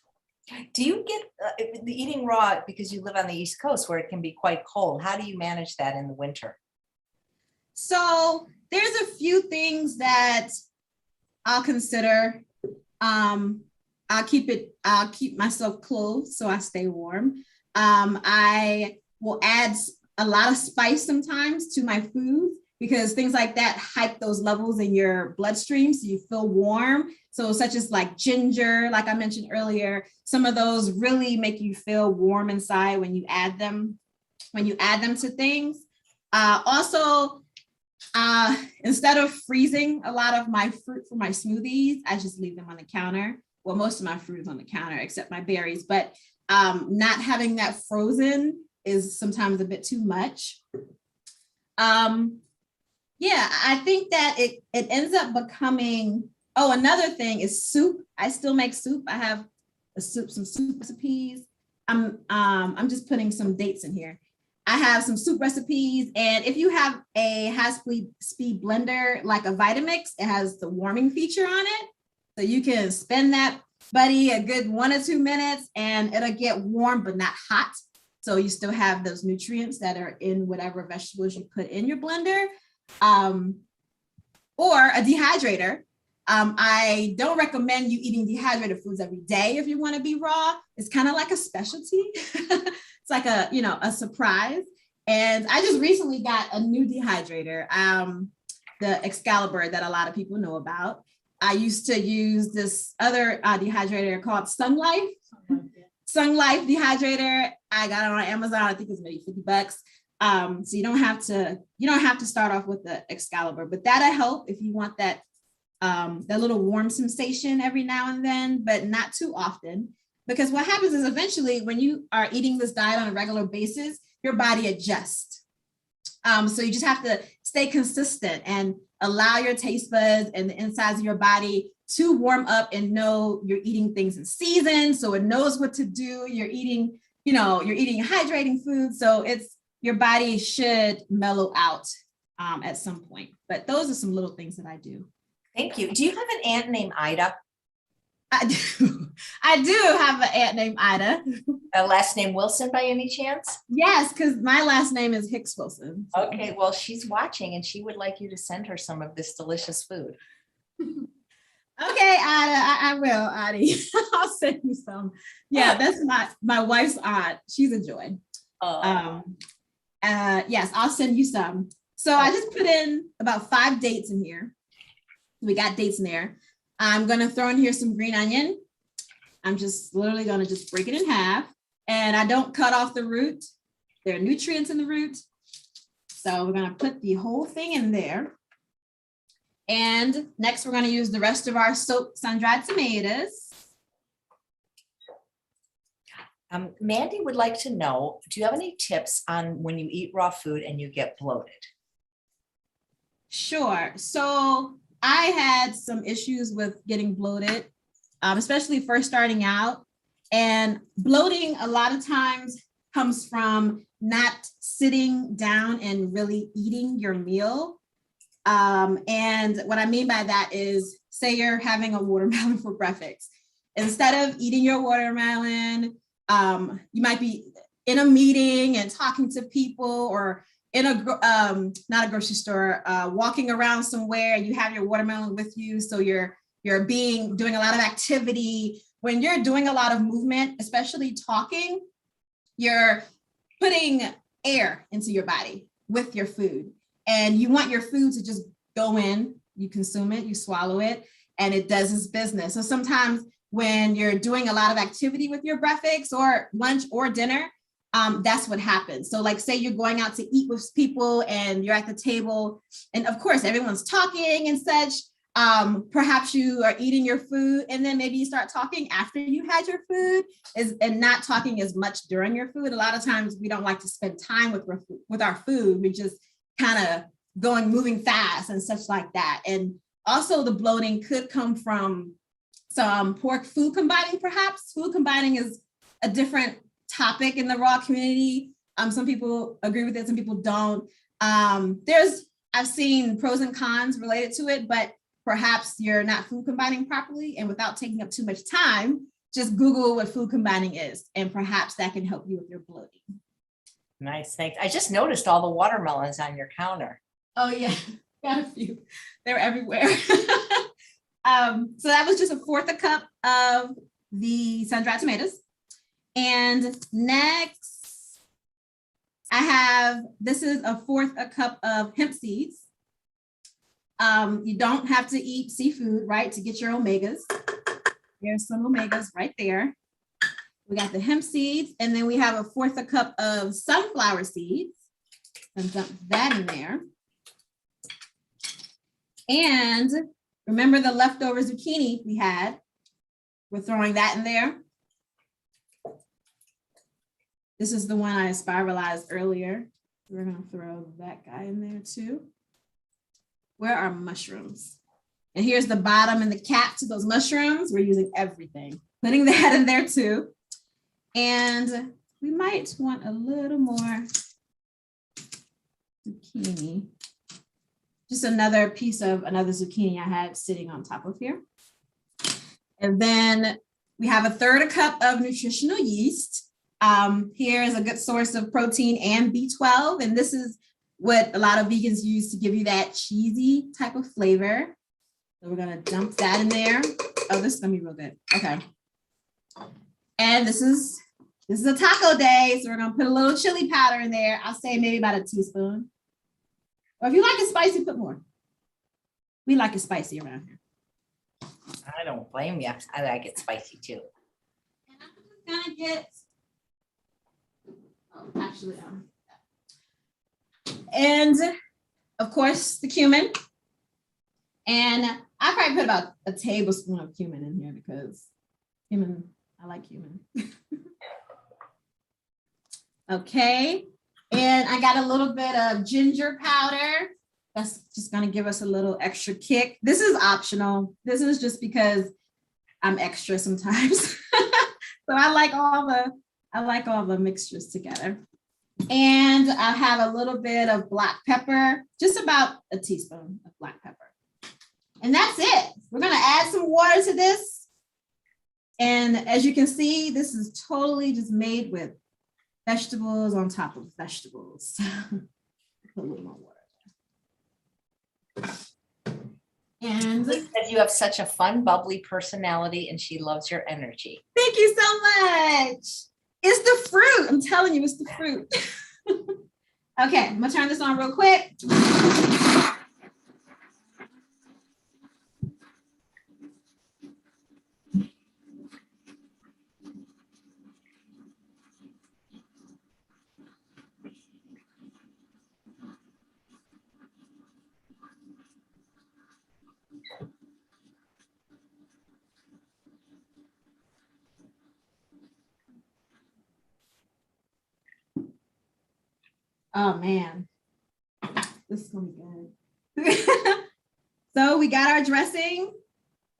Do you get the eating raw because you live on the East Coast where it can be quite cold? How do you manage that in the winter? So there's a few things that I'll consider. I'll keep myself clothed so I stay warm. I will add a lot of spice sometimes to my food because things like that hike those levels in your bloodstream so you feel warm. So such as like ginger, like I mentioned earlier, some of those really make you feel warm inside when you add them to things. Also, instead of freezing a lot of my fruit for my smoothies, I just leave them on the counter. Well, most of my fruit is on the counter except my berries, but not having that frozen is sometimes a bit too much. Yeah, I think that it ends up becoming, oh, another thing is soup. I still make soup. I have some soup recipes. I'm just putting some dates in here. I have some soup recipes, and if you have a high-speed blender like a Vitamix, it has the warming feature on it. So you can spin that buddy a good 1 or 2 minutes and it'll get warm but not hot. So you still have those nutrients that are in whatever vegetables you put in your blender. Or a dehydrator. I don't recommend you eating dehydrated foods every day if you want to be raw. It's kind of like a specialty. It's like a surprise. And I just recently got a new dehydrator, the Excalibur that a lot of people know about. I used to use this other dehydrator called Sun Life. Sun Life dehydrator. I got it on Amazon. I think it's maybe $50. So you don't have to start off with the Excalibur, but that'll help if you want that little warm sensation every now and then, but not too often. Because what happens is eventually when you are eating this diet on a regular basis, your body adjusts. So you just have to stay consistent and allow your taste buds and the insides of your body to warm up and know you're eating things in season. So it knows what to do. You're eating hydrating food. So your body should mellow out at some point. But those are some little things that I do. Thank you. Do you have an aunt named Ida? I do. I do have an aunt named Ida. Last name Wilson by any chance? Yes, because my last name is Hicks Wilson. So. Okay, well, she's watching and she would like you to send her some of this delicious food. Okay, Ida, I will, Ida. I'll send you some. Yeah, that's my wife's aunt. She's a joy. Yes, I'll send you some. So I just put in about 5 dates in here. We got dates in there. I'm gonna throw in here some green onion. I'm just literally gonna just break it in half. And I don't cut off the root. There are nutrients in the root. So we're gonna put the whole thing in there. And next we're gonna use the rest of our soaked sun-dried tomatoes. Mandy would like to know, do you have any tips on when you eat raw food and you get bloated? Sure. So I had some issues with getting bloated, especially first starting out. And bloating a lot of times comes from not sitting down and really eating your meal. And what I mean by that is, say you're having a watermelon for breakfast. Instead of eating your watermelon, you might be in a meeting and talking to people, or in a not a grocery store, walking around somewhere, and you have your watermelon with you. So you're doing a lot of activity. When you're doing a lot of movement, especially talking, you're putting air into your body with your food. And you want your food to just go in, you consume it, you swallow it, and it does its business. So sometimes when you're doing a lot of activity with your breakfast or lunch or dinner, that's what happens. So like, say you're going out to eat with people and you're at the table, and of course everyone's talking and such. Perhaps you are eating your food and then maybe you start talking after you had your food, and not talking as much during your food. A lot of times we don't like to spend time with our food. We just kind of moving fast and such like that. And also the bloating could come from some poor food combining, perhaps. Food combining is a different topic in the raw community. Some people agree with it, some people don't. I've seen pros and cons related to it, but perhaps you're not food combining properly, and without taking up too much time, just Google what food combining is, and perhaps that can help you with your bloating. Nice, thanks. I just noticed all the watermelons on your counter. Oh yeah, got a few. They're everywhere. So that was just 1/4 cup of the sun-dried tomatoes. And next, this is 1/4 cup of hemp seeds. You don't have to eat seafood, right, to get your omegas. There's some omegas right there. We got the hemp seeds, and then we have 1/4 cup of sunflower seeds. And dump that in there. And remember the leftover zucchini we had? We're throwing that in there. This is the one I spiralized earlier. We're gonna throw that guy in there too. Where are mushrooms? And here's the bottom and the cap to those mushrooms. We're using everything. Putting that in there too. And we might want a little more zucchini. Just another piece of another zucchini I had sitting on top of here. And then we have 1/3 cup of nutritional yeast. Here is a good source of protein and B12. And this is what a lot of vegans use to give you that cheesy type of flavor. So we're gonna dump that in there. Oh, this is gonna be real good. Okay. And this is a taco day, so we're gonna put a little chili powder in there. I'll say maybe about a teaspoon. Or if you like it spicy, put more. We like it spicy around here. I don't blame you. I like it spicy too. And I'm just gonna get, and of course the cumin. And I probably put about a tablespoon of cumin in here because cumin, I like cumin. Okay, and I got a little bit of ginger powder. That's just gonna give us a little extra kick. This is optional. This is just because I'm extra sometimes. So I like all the mixtures together. And I have a little bit of black pepper, just about a teaspoon of black pepper. And that's it. We're gonna add some water to this. And as you can see, this is totally just made with vegetables on top of vegetables. Put a little more water. And Because you have such a fun, bubbly personality and she loves your energy. thank you so much. It's the fruit. I'm telling you, it's the fruit. Okay, I'm gonna turn this on real quick. Oh man, this is gonna be good. So we got our dressing.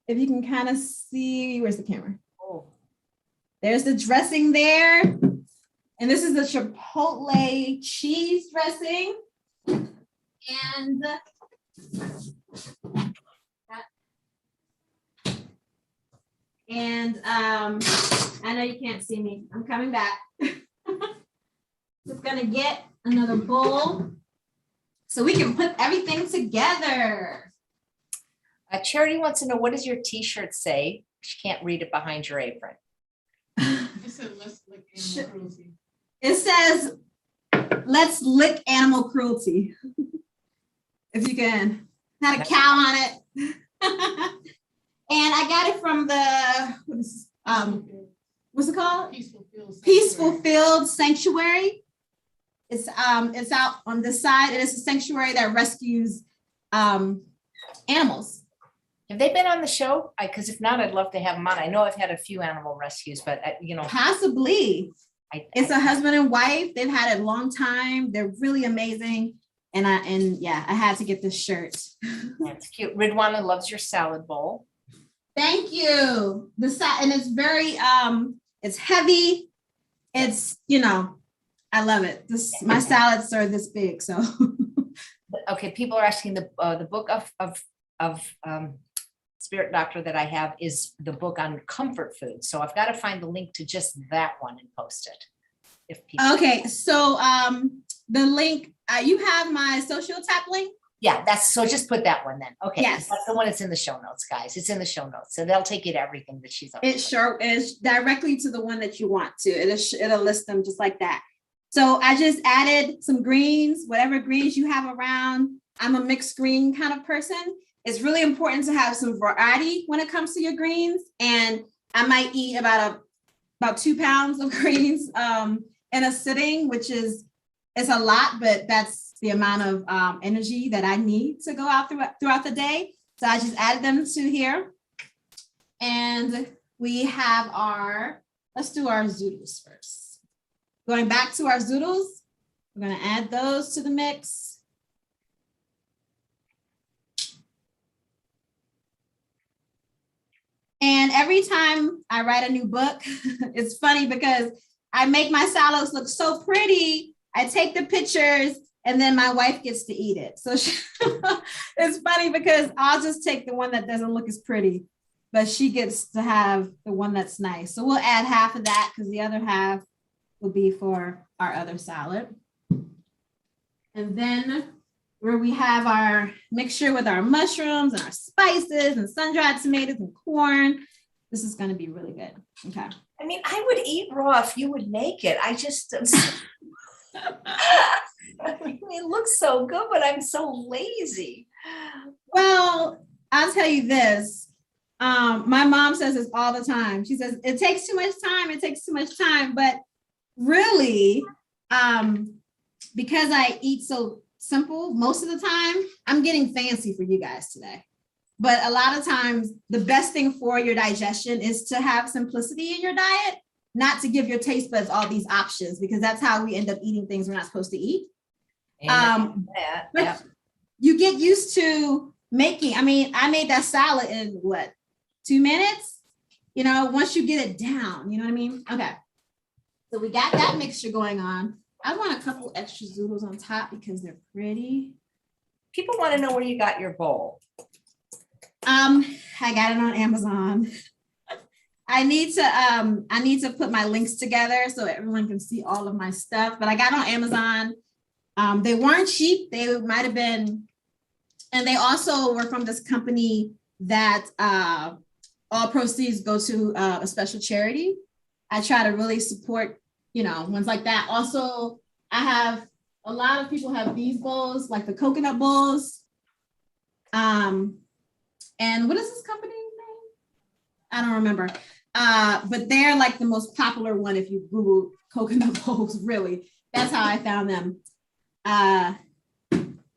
If you can kind of see, where's the camera? Oh, There's the dressing there. And this is the Chipotle cheese dressing. And I know you can't see me. I'm coming back. Just gonna get another bowl so we can put everything together. Charity wants to know, what does your t-shirt say? She can't read it behind your apron. It said, let's lick animal cruelty. It says, let's lick animal cruelty. If you can. Had a cow on it. And I got it from the, what's it called? Peaceful Field Sanctuary. It's out on this side, and it's a sanctuary that rescues animals. Have they been on the show? Because if not, I'd love to have them on. I know I've had a few animal rescues, but you know. Possibly. It's a husband and wife. They've had it a long time. They're really amazing. And I had to get this shirt. That's cute. Ridwana loves your salad bowl. Thank you. And it's very it's heavy. It's, I love it. My salads are this big, so. Okay, people are asking the book of Spirit Doctor that I have is the book on comfort food. So I've got to find the link to just that one and post it. If people. Okay, so the link, you have my social tap link? Yeah, so just put that one then. Okay, yes. That's the one that's in the show notes, guys. It's in the show notes. So they'll take you to everything that she's up. It sure is directly to the one that you want to. It'll list them just like that. So I just added some greens, whatever greens you have around. I'm a mixed green kind of person. It's really important to have some variety when it comes to your greens. And I might eat about 2 pounds of greens in a sitting, which it's a lot, but that's the amount of energy that I need to go out throughout the day. So I just added them to here. And we have let's do our zoodles first. Going back to our zoodles, we're gonna add those to the mix. And every time I write a new book, it's funny because I make my salads look so pretty. I take the pictures and then my wife gets to eat it. So it's funny because I'll just take the one that doesn't look as pretty, but she gets to have the one that's nice. So we'll add half of that because the other half will be for our other salad. And then where we have our mixture with our mushrooms and our spices and sun-dried tomatoes and corn. This is going to be really good. Okay. I mean, I would eat raw if you would make it. I just, it looks so good, but I'm so lazy. Well, I'll tell you this. My mom says this all the time. She says, it takes too much time. It takes too much time. But really, because I eat so simple most of the time, I'm getting fancy for you guys today. But a lot of times, the best thing for your digestion is to have simplicity in your diet, not to give your taste buds all these options, because that's how we end up eating things we're not supposed to eat. But you get used to making, I made that salad in 2 minutes? Once you get it down, you know what I mean? Okay. So we got that mixture going on. I want a couple extra zoodles on top because they're pretty. People want to know where you got your bowl. I got it on Amazon. I need to put my links together so everyone can see all of my stuff, but I got on Amazon. They weren't cheap. They might have been, and they also were from this company that all proceeds go to a special charity. I try to really support, ones like that. Also, I have a lot of people have these bowls, like the coconut bowls. And what is this company name? I don't remember. But they're like the most popular one if you Google coconut bowls, really. That's how I found them.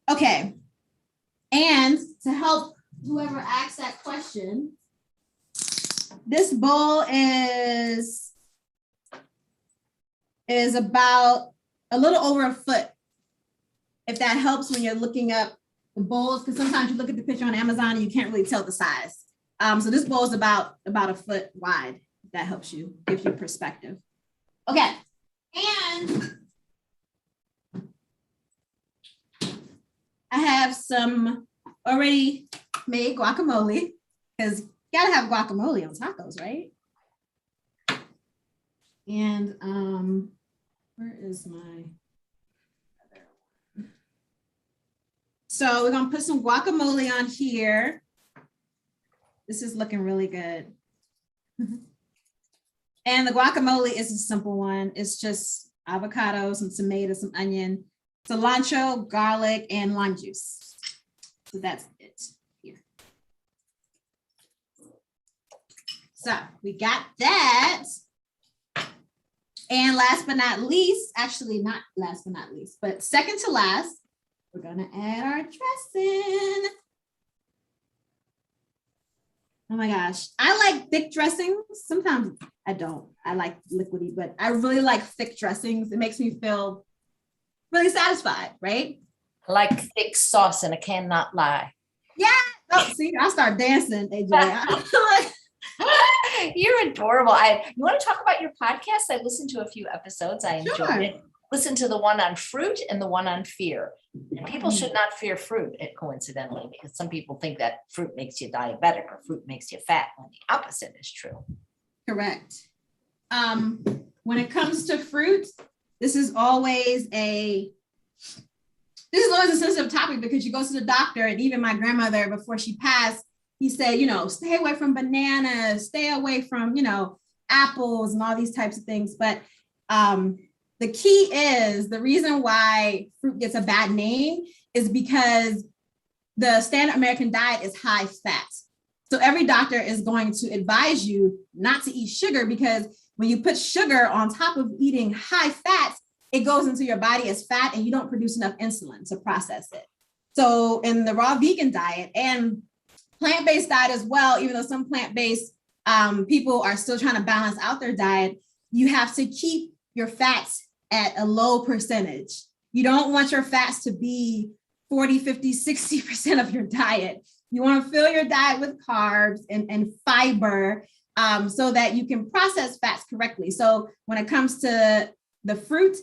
Okay. And to help whoever asked that question, this bowl is about a little over a foot. If that helps when you're looking up the bowls, because sometimes you look at the picture on Amazon and you can't really tell the size. So this bowl is about a foot wide. If that helps you, gives you perspective. Okay, and I have some already made guacamole, because you gotta have guacamole on tacos, right? And where is my other one? So we're gonna put some guacamole on here. This is looking really good. And the guacamole is a simple one. It's just avocado, some tomatoes, some onion, cilantro, garlic, and lime juice. So that's it here. So we got that. And last but not least, actually not last but not least, but second to last, we're gonna add our dressing. Oh my gosh, I like thick dressings. Sometimes I don't. I like liquidy, but I really like thick dressings. It makes me feel really satisfied, right? I like thick sauce and I cannot lie. Yeah. Oh, see, I'll start dancing, AJ. You're adorable. You want to talk about your podcast? I listened to a few episodes. I enjoyed it. Listen to the one on fruit and the one on fear. And people should not fear fruit, coincidentally, because some people think that fruit makes you diabetic or fruit makes you fat, when the opposite is true. Correct. When it comes to fruit, this is always a sensitive topic, because you go to the doctor, and even my grandmother, before she passed, he said, stay away from bananas, stay away from, apples and all these types of things. But the key is, the reason why fruit gets a bad name is because the standard American diet is high fat. So every doctor is going to advise you not to eat sugar, because when you put sugar on top of eating high fats, it goes into your body as fat and you don't produce enough insulin to process it. So in the raw vegan diet and plant-based diet as well, even though some plant-based people are still trying to balance out their diet, you have to keep your fats at a low percentage. You don't want your fats to be 40, 50, 60% of your diet. You want to fill your diet with carbs and fiber so that you can process fats correctly. So when it comes to the fruit,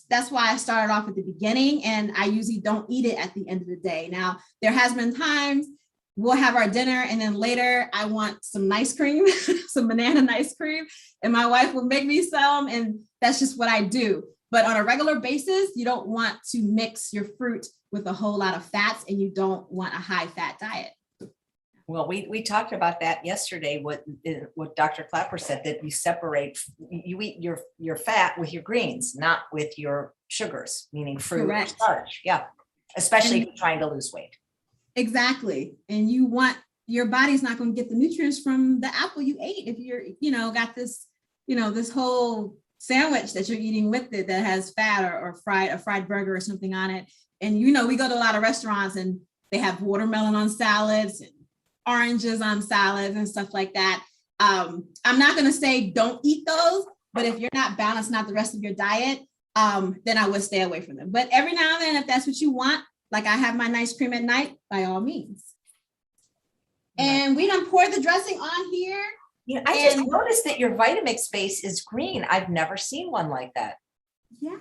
that's why I started off at the beginning, and I usually don't eat it at the end of the day. Now, there has been times we'll have our dinner, and then later I want some ice cream, some banana ice cream, and my wife will make me some, and that's just what I do. But on a regular basis, you don't want to mix your fruit with a whole lot of fats, and you don't want a high fat diet. Well, we talked about that yesterday, what Dr. Clapper said, that you separate, you eat your fat with your greens, not with your sugars, meaning fruit. Correct. Or starch. Yeah, especially if you're trying to lose weight. Exactly. And your body's not going to get the nutrients from the apple you ate if you're, got this, this whole sandwich that you're eating with it that has fat or a fried burger or something on it. And, we go to a lot of restaurants and they have watermelon on salads and oranges on salads and stuff like that. I'm not going to say don't eat those, but if you're not balancing out the rest of your diet, then I would stay away from them. But every now and then, if that's what you want, like I have my nice cream at night, by all means. And we done poured the dressing on here. I just noticed that your Vitamix base is green. I've never seen one like that. Yes,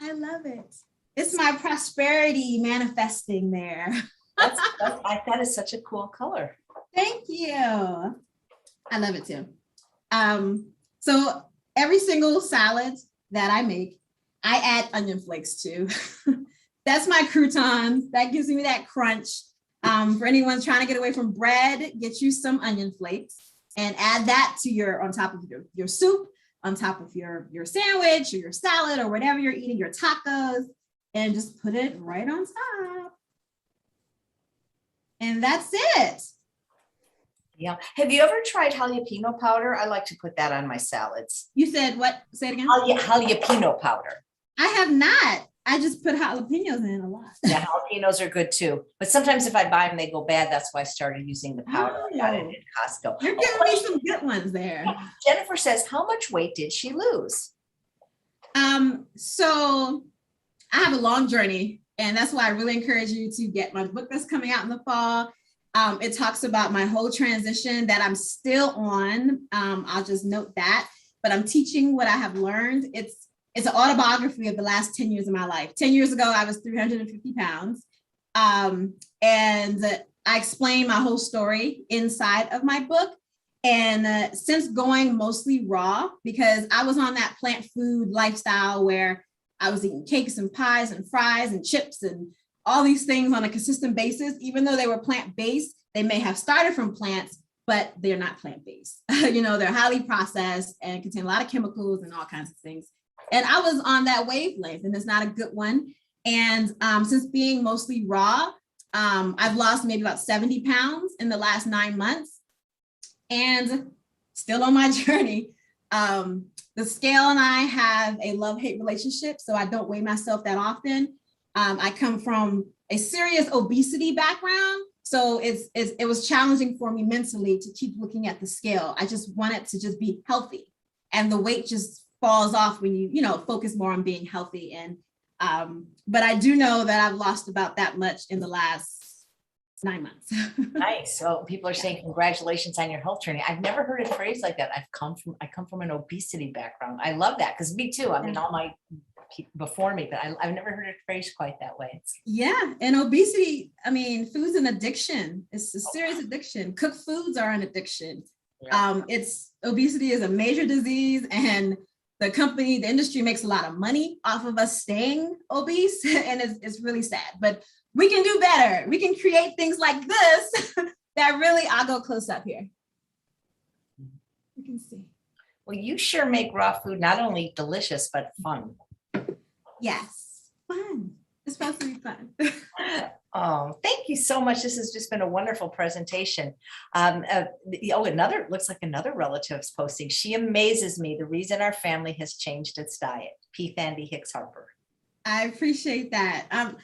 I love it. It's my prosperity manifesting there. That is such a cool color. Thank you. I love it too. So every single salad that I make, I add onion flakes to. That's my croutons. That gives me that crunch. For anyone trying to get away from bread, get you some onion flakes and add that to on top of your soup, on top of your sandwich or your salad or whatever you're eating, your tacos, and just put it right on top. And that's it. Yeah. Have you ever tried jalapeno powder? I like to put that on my salads. You said what? Say it again. Jalapeno powder. I have not. I just put jalapenos in a lot. Yeah, jalapenos are good too. But sometimes if I buy them, they go bad. That's why I started using the powder. I got it at Costco. You're giving me some good ones there. Jennifer says, how much weight did she lose? So I have a long journey, and that's why I really encourage you to get my book that's coming out in the fall. It talks about my whole transition that I'm still on. I'll just note that, but I'm teaching what I have learned. It's an autobiography of the last 10 years of my life. 10 years ago, I was 350 pounds. And I explain my whole story inside of my book. And since going mostly raw, because I was on that plant food lifestyle where I was eating cakes and pies and fries and chips and all these things on a consistent basis, even though they were plant-based, they may have started from plants, but they're not plant-based. They're highly processed and contain a lot of chemicals and all kinds of things. And I was on that wavelength, and it's not a good one. And since being mostly raw, I've lost maybe about 70 pounds in the last 9 months and still on my journey. The scale and I have a love-hate relationship, so I don't weigh myself that often. I come from a serious obesity background, so it was challenging for me mentally to keep looking at the scale. I just wanted to just be healthy, and the weight just falls off when you focus more on being healthy. And but I do know that I've lost about that much in the last 9 months. Nice. So people are saying congratulations on your health journey. I've never heard a phrase like that. I come from an obesity background. I love that, because me too. I mean, all my people before me, but I've never heard a phrase quite that way. Yeah, and obesity, I mean, food's an addiction. It's a serious addiction. Cooked foods are an addiction. Yeah. Obesity is a major disease, and the industry makes a lot of money off of us staying obese, and it's really sad, but we can do better. We can create things like this that really, I'll go close up here. You can see. Well, you sure make raw food not only delicious, but fun. Yes, fun. It's supposed to be fun. Oh, thank you so much. This has just been a wonderful presentation. Looks like another relative's posting. She amazes me. The reason our family has changed its diet. P. Hicks Harper. I appreciate that. I'm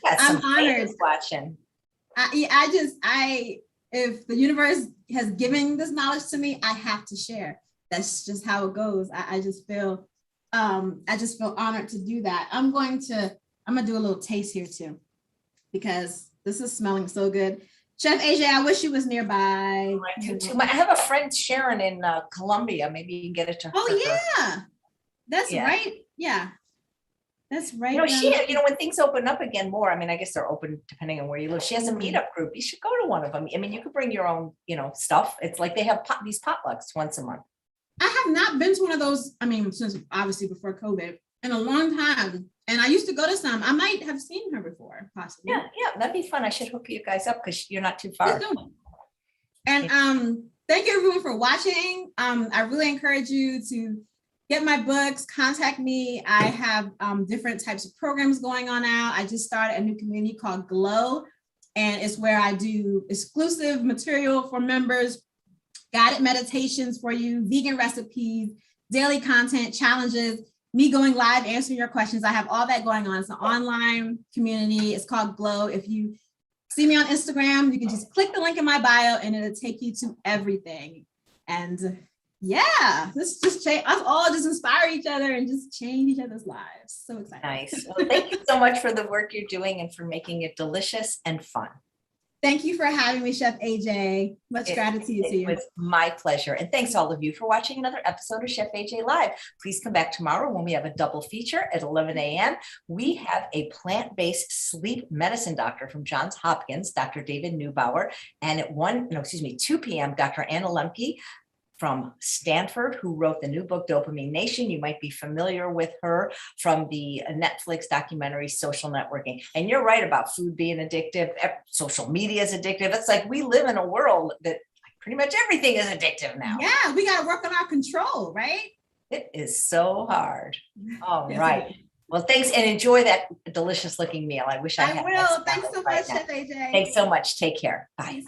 honored. Watching. If the universe has given this knowledge to me, I have to share. That's just how it goes. I just feel honored to do that. I'm gonna do a little taste here too, because this is smelling so good. Chef AJ, I wish you was nearby. I have a friend, Sharon, in Colombia. Maybe you can get it to her. Oh yeah, that's right. Yeah, that's right. When things open up again more, I mean, I guess they're open depending on where you live. She has a meetup group. You should go to one of them. I mean, you could bring your own, stuff. It's like they have these potlucks once a month. I have not been to one of those. I mean, since obviously before COVID, in a long time. And I used to go to some. I might have seen her before, possibly. Yeah, that'd be fun. I should hook you guys up because you're not too far. And thank you everyone for watching. I really encourage you to get my books, contact me. I have different types of programs going on now. I just started a new community called Glow, and it's where I do exclusive material for members, guided meditations for you, vegan recipes, daily content, challenges, me going live, answering your questions. I have all that going on. It's an online community. It's called Glow. If you see me on Instagram, you can just click the link in my bio and it'll take you to everything. And yeah, let's just change, us all just inspire each other and just change each other's lives. So excited. Nice. Well, thank you so much for the work you're doing and for making it delicious and fun. Thank you for having me, Chef AJ. Much gratitude to you. It was my pleasure. And thanks all of you for watching another episode of Chef AJ Live. Please come back tomorrow when we have a double feature at 11 a.m. We have a plant-based sleep medicine doctor from Johns Hopkins, Dr. David Neubauer. And at 2 p.m., Dr. Anna Lemke from Stanford, who wrote the new book, Dopamine Nation. You might be familiar with her from the Netflix documentary, Social Networking. And you're right about food being addictive. Social media is addictive. It's like we live in a world that pretty much everything is addictive now. Yeah, we got to work on our control, right? It is so hard. All Yes, right. Well, thanks, and enjoy that delicious looking meal. I wish I had. I will. Thanks so much, Chef AJ. Thanks so much. Take care. Bye.